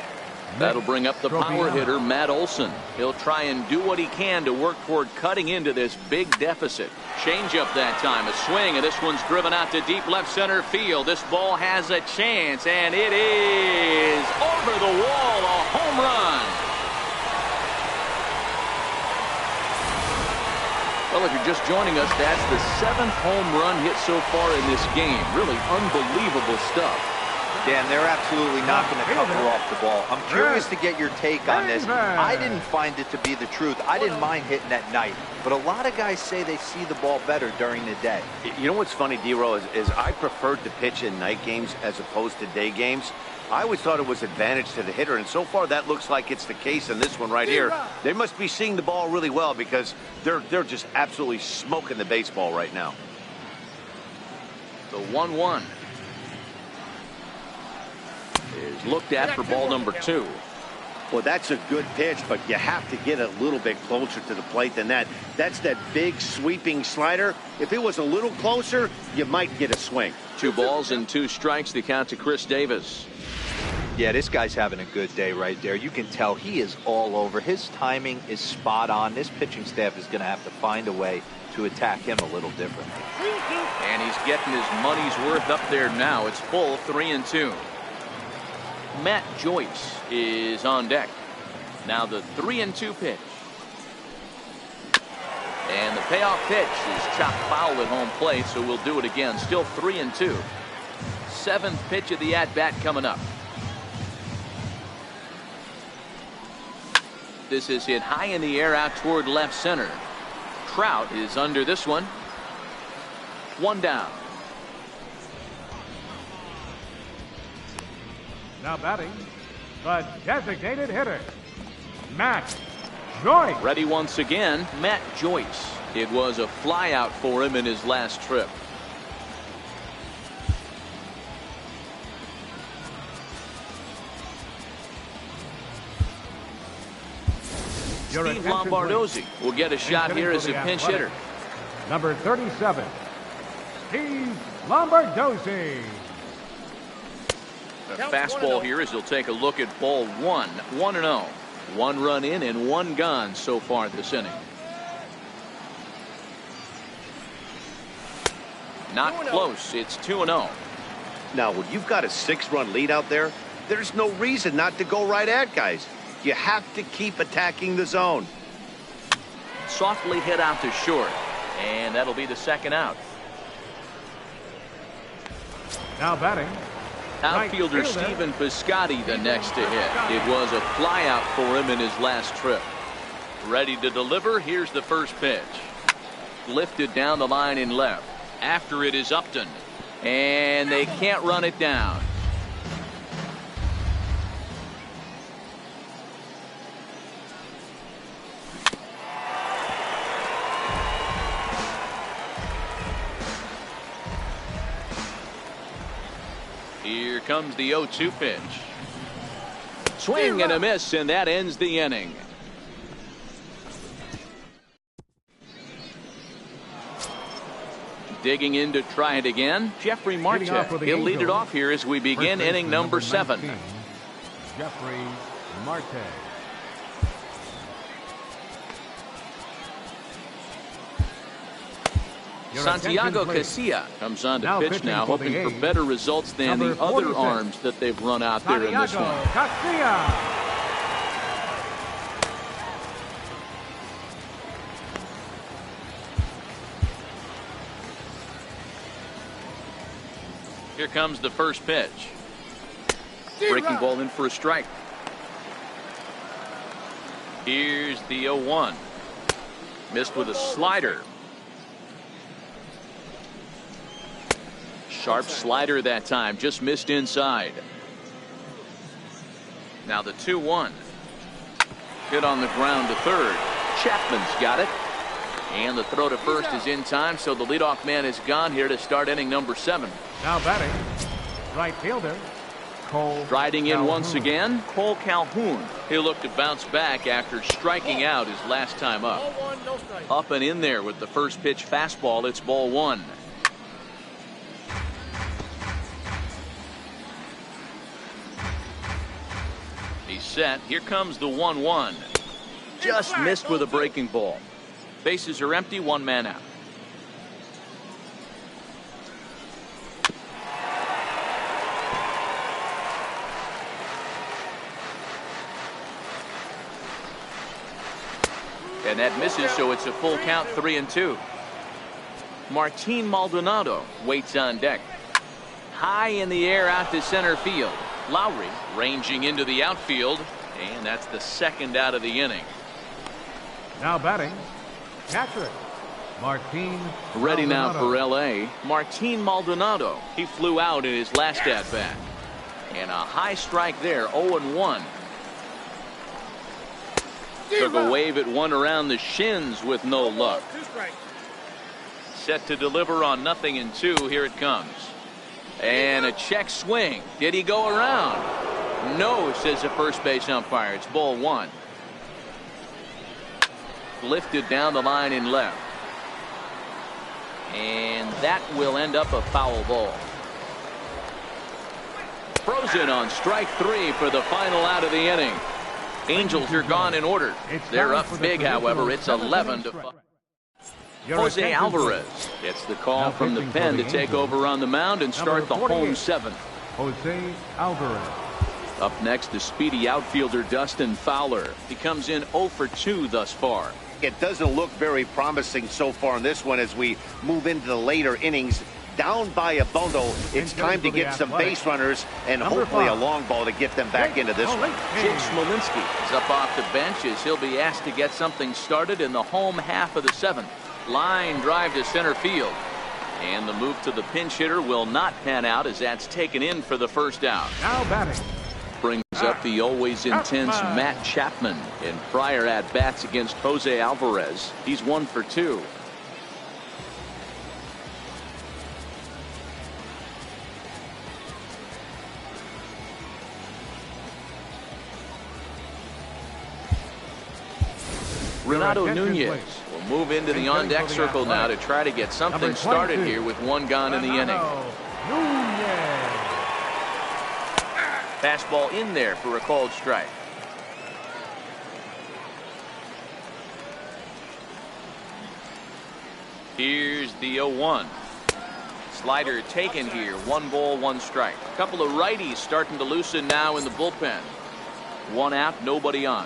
That'll bring up the power hitter, Matt Olson. He'll try and do what he can to work toward cutting into this big deficit. Change up that time. A swing, and this one's driven out to deep left center field. This ball has a chance, and it is over the wall, a home run. Well, if you're just joining us, that's the 7th home run hit so far in this game. Really unbelievable stuff. Dan, they're absolutely not going to cover off the ball. I'm curious to get your take on this. I didn't find it to be the truth. I didn't mind hitting at night, but a lot of guys say they see the ball better during the day. You know what's funny, D-Row, is I preferred to pitch in night games as opposed to day games. I always thought it was advantage to the hitter, and so far that looks like it's the case in this one right here. They must be seeing the ball really well because they're just absolutely smoking the baseball right now. The 1-1 is looked at for ball number 2. Well, that's a good pitch, but you have to get a little bit closer to the plate than that. That's that big sweeping slider. If it was a little closer, you might get a swing. 2 balls and 2 strikes, the count to Chris Davis. Yeah, this guy's having a good day right there. You can tell he is all over. His timing is spot on. This pitching staff is going to have to find a way to attack him a little differently. And he's getting his money's worth up there now. It's full 3-2. Matt Joyce is on deck. Now the 3-2 pitch. And the payoff pitch is chopped foul at home plate, so we'll do it again. Still 3-2. 7th pitch of the at-bat coming up. This is hit high in the air out toward left center. Trout is under this one. 1 down. Now batting, the designated hitter, Matt Joyce. Ready once again, Matt Joyce. It was a flyout for him in his last trip. Steve Lombardozzi will get a shot here as a pinch hitter. Number 37, Steve Lombardozzi. A fastball here as he'll take a look at ball 1. 1-0. 1 run in and 1 gone so far this inning. Not close. It's 2-0. Now, when you've got a 6-run lead out there, there's no reason not to go right at guys. You have to keep attacking the zone. Softly hit out to short, and that'll be the 2nd out. Now batting, outfielder Stephen Piscotty the next to hit. It was a flyout for him in his last trip. Ready to deliver. Here's the first pitch. Lifted down the line in left. After it is Upton, and they can't run it down. Here comes the 0-2 pitch. Swing and a miss, and that ends the inning. Digging in to try it again, Jeffrey Marte. He'll lead it off here as we begin inning number 7. Jeffrey Marte. Santiago Casilla comes on to pitch now, hoping for better results than the other arms that they've run out there in this one. Casilla. Here comes the first pitch. Breaking ball in for a strike. Here's the 0-1. Missed with a slider. Sharp slider that time, just missed inside. Now the 2-1. Hit on the ground to third. Chapman's got it. And the throw to first is in time, so the leadoff man is gone here to start inning number 7. Now batting, right fielder, Cole Striding in Calhoun. once again, Cole Calhoun. He'll look to bounce back after striking out his last time up. Up and in there with the first pitch fastball. It's ball 1. He's set. Here comes the 1-1. Just missed with a breaking ball. Bases are empty, 1 man out. And that misses, so it's a full count, 3-2. Martin Maldonado waits on deck. High in the air out to center field. Lowry ranging into the outfield, and that's the second out of the inning. Now batting, catcher, Martin Ready now Maldonado. for L.A. Martin Maldonado. He flew out in his last at-bat. And a high strike there, 0-1. Took a wave at one around the shins with no luck. Set to deliver on 0-2. Here it comes. And a check swing. Did he go around? No, says the first base umpire. It's ball 1. Lifted down the line in left. And that will end up a foul ball. Frozen on strike 3 for the final out of the inning. Angels are gone in order. They're up big, however. It's 11-5. Jose Alvarez gets the call from the pen to take over on the mound and start the home 7th. Jose Alvarez. Up next, the speedy outfielder Dustin Fowler. He comes in 0 for 2 thus far. It doesn't look very promising so far in this one as we move into the later innings. Down by a bundle, it's time to get some base runners and hopefully a long ball to get them back into this one. Jake Smolinski is up off the bench as he'll be asked to get something started in the home half of the 7th. Line drive to center field. And the move to the pinch hitter will not pan out as that's taken in for the first out. Now batting, Brings up the always intense Matt Chapman. In prior at-bats against Jose Alvarez, he's 1 for 2. Renato Nunez will move into the on-deck circle now to try to get something started here with 1 gone in the inning. Nunez. Fastball in there for a called strike. Here's the 0-1. Slider taken here. 1 ball, 1 strike. A couple of righties starting to loosen now in the bullpen. 1 out, nobody on.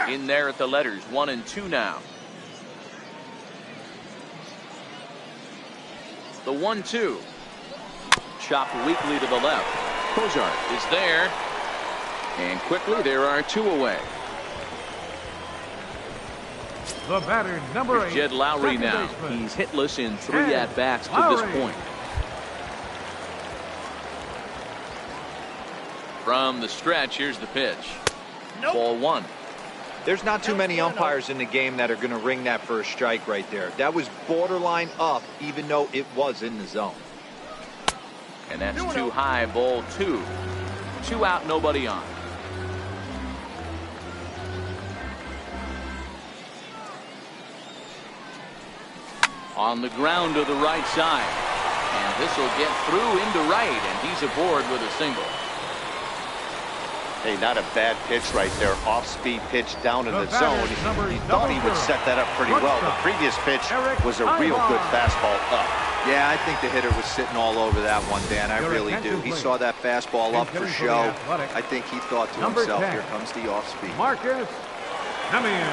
In there at the letters, 1 and 2 now. The 1-2. Chopped weakly to the left. Cozart is there. And quickly there are 2 away. The batter, number 8. Jed Lowry second now. baseman. He's hitless in 3 Jed at-bats to Lowry. this point. From the stretch, here's the pitch. Ball 1. There's not too many umpires in the game that are going to ring that first strike right there. That was borderline up, even though it was in the zone. And that's too high, ball 2. 2 out, nobody on. On the ground to the right side. And this will get through into right, and he's aboard with a single. Hey, not a bad pitch right there. Off-speed pitch down in the zone. He thought he would set that up pretty well. The previous pitch was a real good fastball up. Yeah, I think the hitter was sitting all over that one, Dan. I really do. He saw that fastball up for show. I think he thought to himself, here comes the off-speed. Marcus Semien.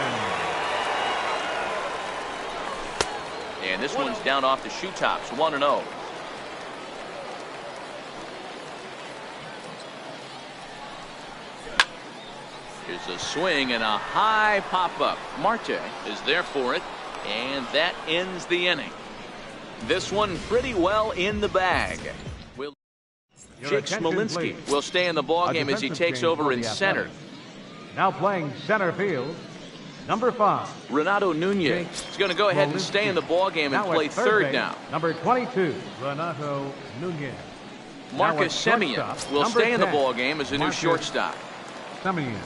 And this one's down off the shoe tops, 1-0. Here's a swing and a high pop-up. Marte is there for it, and that ends the inning. This one pretty well in the bag. Jake Smolinski will stay in the ballgame as he takes over in center. Now playing center field, number 5. Renato Nunez is going to go ahead and stay in the ballgame and play third now. Number 22, Renato Nunez. Marcus Semien will stay in the ballgame as a new shortstop. Semien.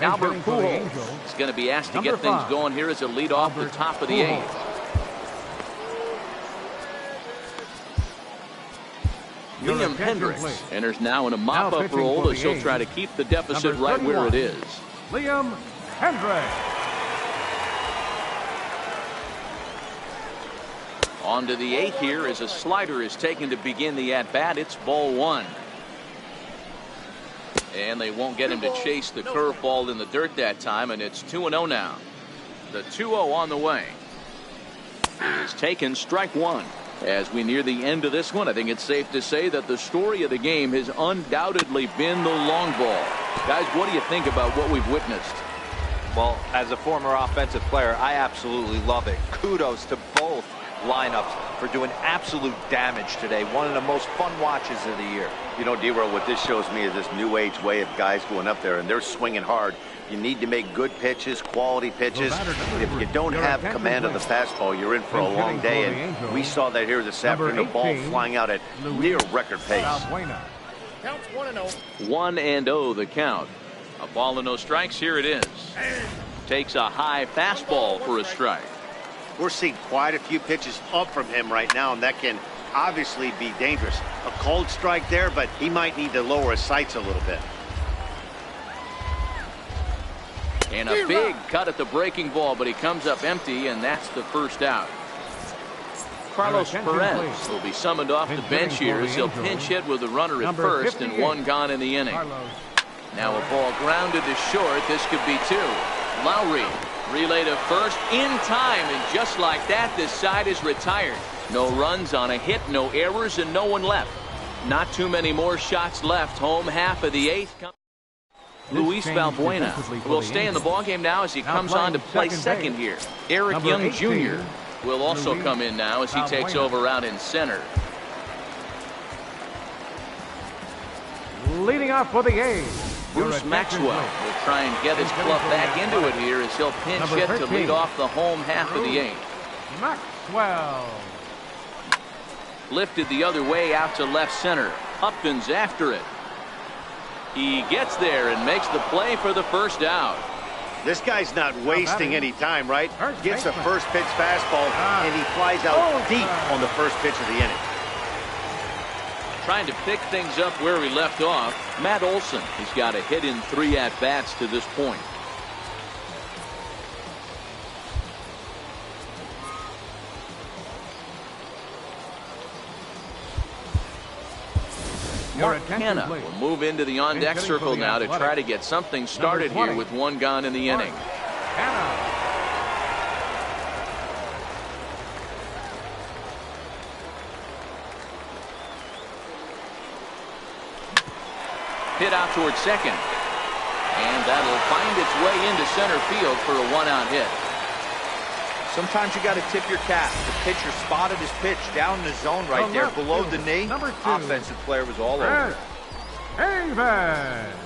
Albert Pujols is going to be asked to get things going here as a lead off the top of the 8th. Liam Hendricks enters now in a mop-up role as he'll try to keep the deficit right where it is. Liam Hendricks. On to the 8th here as a slider is taken to begin the at-bat. It's ball 1. And they won't get him to chase the curveball in the dirt that time, and it's 2-0 now. The 2-0 on the way is taken, strike 1. As we near the end of this one, I think it's safe to say that the story of the game has undoubtedly been the long ball. Guys, what do you think about what we've witnessed? Well, as a former offensive player, I absolutely love it. Kudos to both lineups for doing absolute damage today. One of the most fun watches of the year. You know, D-Roll, what this shows me is this new age way of guys going up there, and they're swinging hard. You need to make good pitches, quality pitches. If you don't have command of the fastball, you're in for a long day, and we saw that here this afternoon. The ball flying out at near record pace. Counts 1-0. 1-0 the count. A ball and no strikes. Here it is. Takes a high fastball for a strike. We're seeing quite a few pitches up from him right now, and that can obviously be dangerous. A cold strike there, but he might need to lower his sights a little bit. And a big cut at the breaking ball, but he comes up empty, and that's the first out. Carlos Perez will be summoned off the bench here as he'll pinch hit with a runner at first and 1 gone in the inning. Now a ball grounded to short. This could be 2. Lowry relay to first in time, and just like that, this side is retired. No runs on a hit, no errors, and no one left. Not too many more shots left. Home half of the 8th. Luis Valbuena will stay in the ballgame now as he comes on to play second here. Eric Young Jr. will also come in now as he takes over out in center. Leading off for the A's, Bruce Maxwell will try and get his club back into it here as he'll pinch hit to lead off the home half of the 8th. Maxwell. Lifted the other way out to left center. Upton's after it. He gets there and makes the play for the first out. This guy's not wasting any time, right? Gets a first pitch fastball, and he flies out deep on the first pitch of the inning. Trying to pick things up where he left off, Matt Olson. He's got a hit in 3 at-bats to this point. Mark Hanna will move into the on-deck circle now to try to get something started here with 1 gone in the inning. Hit out towards second. And that'll find its way into center field for a 1-out hit. Sometimes you got to tip your cap. The pitcher spotted his pitch down in the zone right there below the knee. Offensive player was all over it. Davis.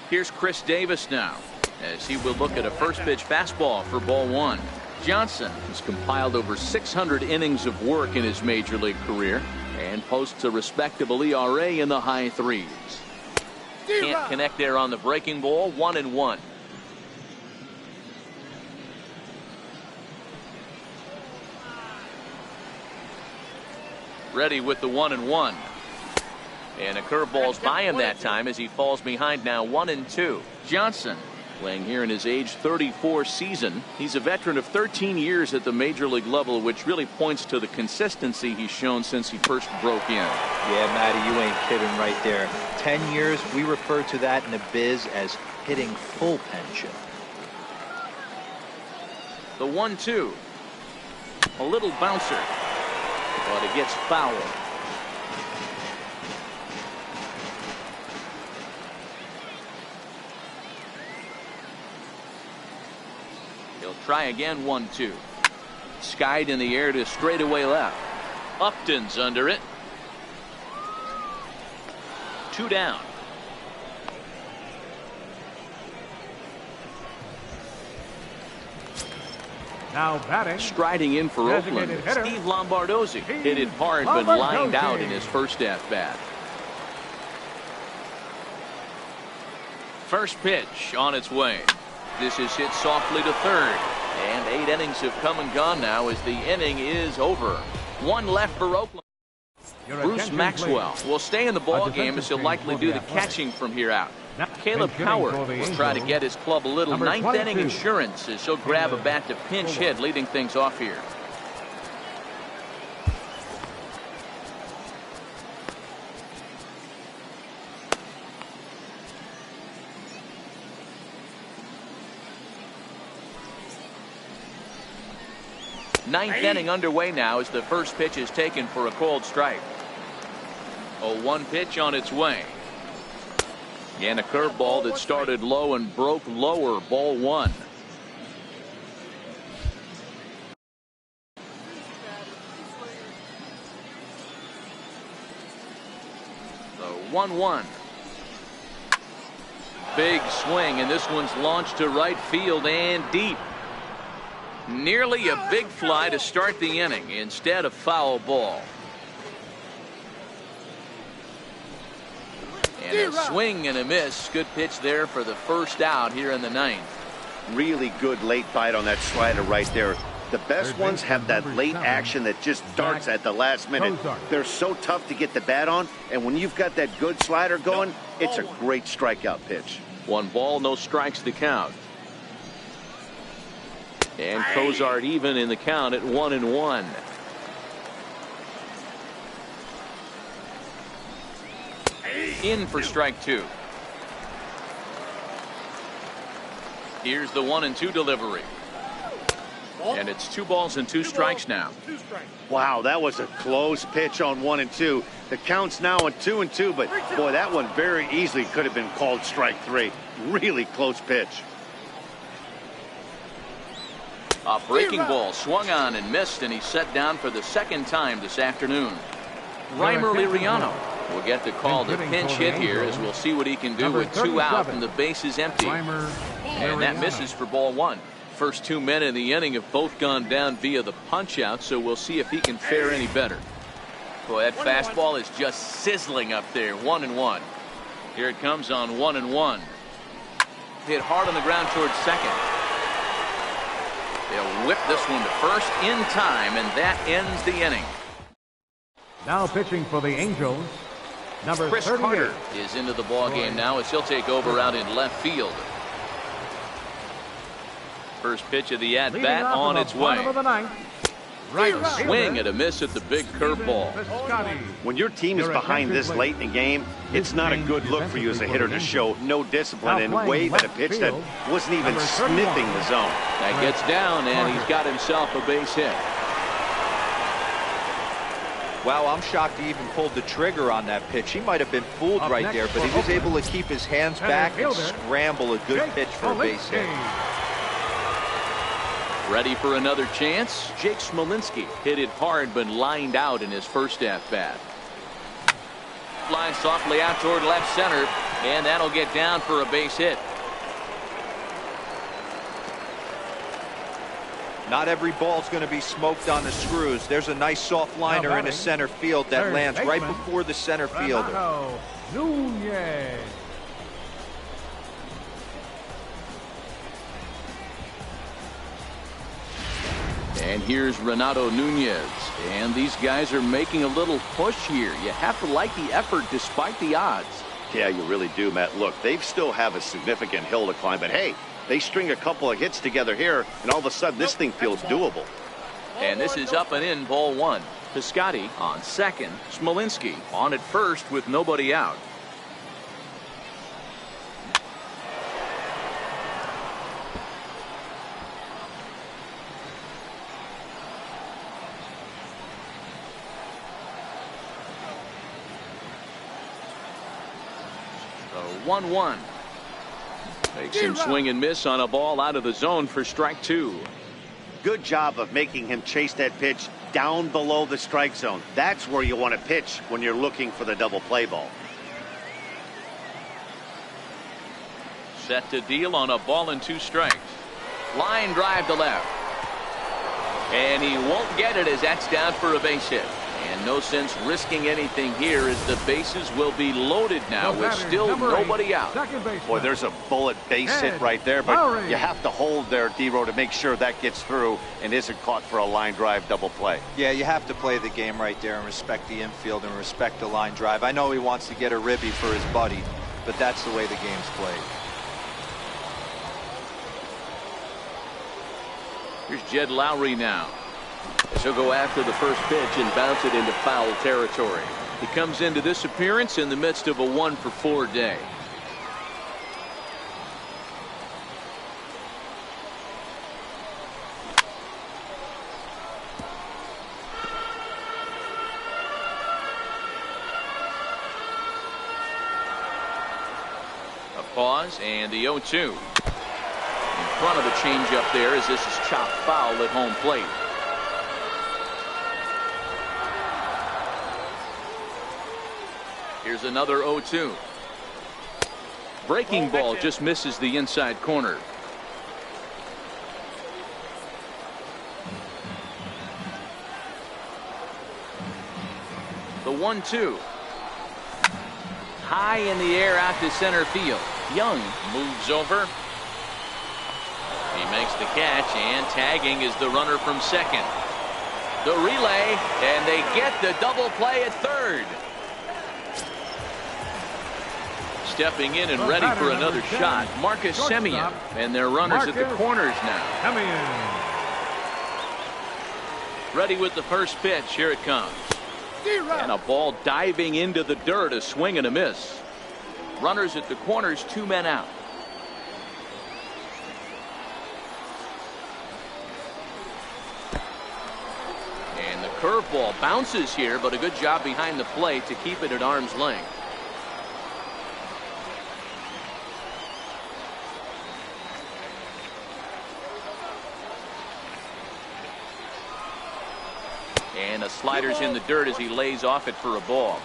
Here's Chris Davis now as he will look at a first pitch fastball for ball 1. Johnson has compiled over 600 innings of work in his major league career and posts a respectable ERA in the high threes. Can't connect there on the breaking ball. 1-1. Ready with the 1-1. And a curveball's by him that time as he falls behind now 1-2. Johnson playing here in his age 34 season. He's a veteran of 13 years at the major league level, which really points to the consistency he's shown since he first broke in. Yeah, Matty, you ain't kidding right there. 10 years, we refer to that in the biz as hitting full pension. The 1-2. A little bouncer, but it gets foul. He'll try again. 1-2. Skied in the air to straightaway left. Upton's under it. 2 down. Now batting. Striding in for Oakland, hitter, Steve Lombardozzi. Hit it hard but lined out in his first at-bat. First pitch on its way. This is hit softly to third. And 8 innings have come and gone now as the inning is over. 1 left for Oakland. Bruce Maxwell will stay in the ball game as he'll likely do the catching from here out. Caleb Howard will try to get his club a little ninth inning insurance as he'll grab a bat to pinch hit, leading things off here. Ninth inning underway now as the first pitch is taken for a cold strike. 0-1 pitch on its way. And a curveball that started low and broke lower. Ball 1. The 1-1. Big swing, and this one's launched to right field and deep. Nearly a big fly to start the inning instead of foul ball. And a swing and a miss. Good pitch there for the first out here in the 9th. Really good late bite on that slider right there. The best ones have that late action that just darts at the last minute. They're so tough to get the bat on, and when you've got that good slider going, it's a great strikeout pitch. 1 ball, no strikes to count. And Cozart even in the count at 1-1. In for strike 2. Here's the 1-2 delivery. And it's 2 balls and 2 strikes now. Wow, that was a close pitch on 1-2. The count's now at 2-2, but boy, that one very easily could have been called strike 3. Really close pitch. A breaking ball swung on and missed, and he's set down for the 2nd time this afternoon. Reimer Liriano will get the call to pinch hit here as we'll see what he can do with 2 out and the base is empty. And that misses for ball 1. First 2 men in the inning have both gone down via the punch out, so we'll see if he can fare any better. Boy, that fastball is just sizzling up there. 1-1. Here it comes on 1-1. Hit hard on the ground towards second. They'll whip this one to first in time, and that ends the inning. Now pitching for the Angels, number Chris 38. Carter is into the ball game now as he'll take over out in left field. First pitch of the at-bat on its way. Right Swing and a miss at the big curveball. When your team is behind this late in the game, it's not a good look for you as a hitter to show no discipline and wave at a pitch that wasn't even sniffing the zone. That gets down, and he's got himself a base hit. Wow, I'm shocked he even pulled the trigger on that pitch. He might have been fooled right there, but he was able to keep his hands back and scramble a good pitch for a base hit. Ready for another chance? Jake Smolinski hit it hard but lined out in his first at-bat. Flies softly out toward left center, and that'll get down for a base hit. Not every ball's going to be smoked on the screws. There's a nice soft liner in the center field that third lands right baseman, before the center fielder. Renato Nunez. And here's Renato Nunez. And these guys are making a little push here. You have to like the effort despite the odds. Yeah, you really do, Matt. Look, they still have a significant hill to climb, but hey, they string a couple of hits together here, and all of a sudden this thing feels doable. And this is up and in, ball one. Piscotty on second. Smolinski on at first with nobody out. So 1-1. Makes him swing and miss on a ball out of the zone for strike two. Good job of making him chase that pitch down below the strike zone. That's where you want to pitch when you're looking for the double play ball. Set to deal on a ball and 2 strikes. Line drive to left. And he won't get it as that's down for a base hit. And no sense risking anything here as the bases will be loaded now with still nobody out. Boy, there's a bullet base hit right there, but you have to hold there, D-Row, to make sure that gets through and isn't caught for a line drive double play. Yeah, you have to play the game right there and respect the infield and respect the line drive. I know he wants to get a ribby for his buddy, but that's the way the game's played. Here's Jed Lowry now. He'll go after the first pitch and bounce it into foul territory. He comes into this appearance in the midst of a 1-for-4 day. A pause and the 0-2. In front of the changeup there as this is chopped foul at home plate. Here's another 0-2. Breaking ball just misses the inside corner. The 1-2. High in the air out to center field. Young moves over. He makes the catch, and tagging is the runner from second. The relay, and they get the double play at third. Stepping in and ready for another shot, Marcus Semien, and their runners at the corners now. Ready with the first pitch. Here it comes. And a ball diving into the dirt, a swing and a miss. Runners at the corners, 2 men out. And the curveball bounces here, but a good job behind the plate to keep it at arm's length. And a slider's in the dirt as he lays off it for a ball.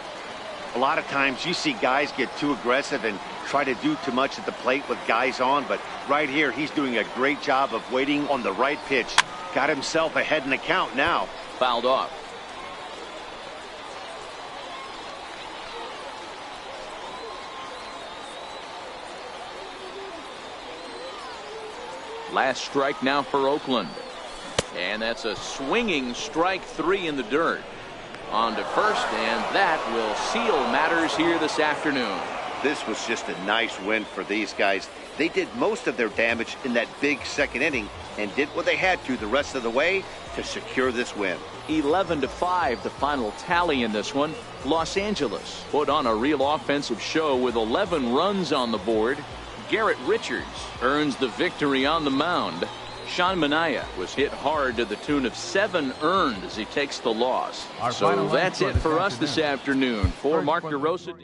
A lot of times you see guys get too aggressive and try to do too much at the plate with guys on, but right here he's doing a great job of waiting on the right pitch. Got himself ahead in the count now. Fouled off. Last strike now for Oakland. And that's a swinging strike 3 in the dirt. On to first, and that will seal matters here this afternoon. This was just a nice win for these guys. They did most of their damage in that big second inning and did what they had to the rest of the way to secure this win. 11-5 the final tally in this one. Los Angeles put on a real offensive show with 11 runs on the board. Garrett Richards earns the victory on the mound. Sean Manaea was hit hard to the tune of 7 earned as he takes the loss. So that's it for us this afternoon. For Mark DeRosa.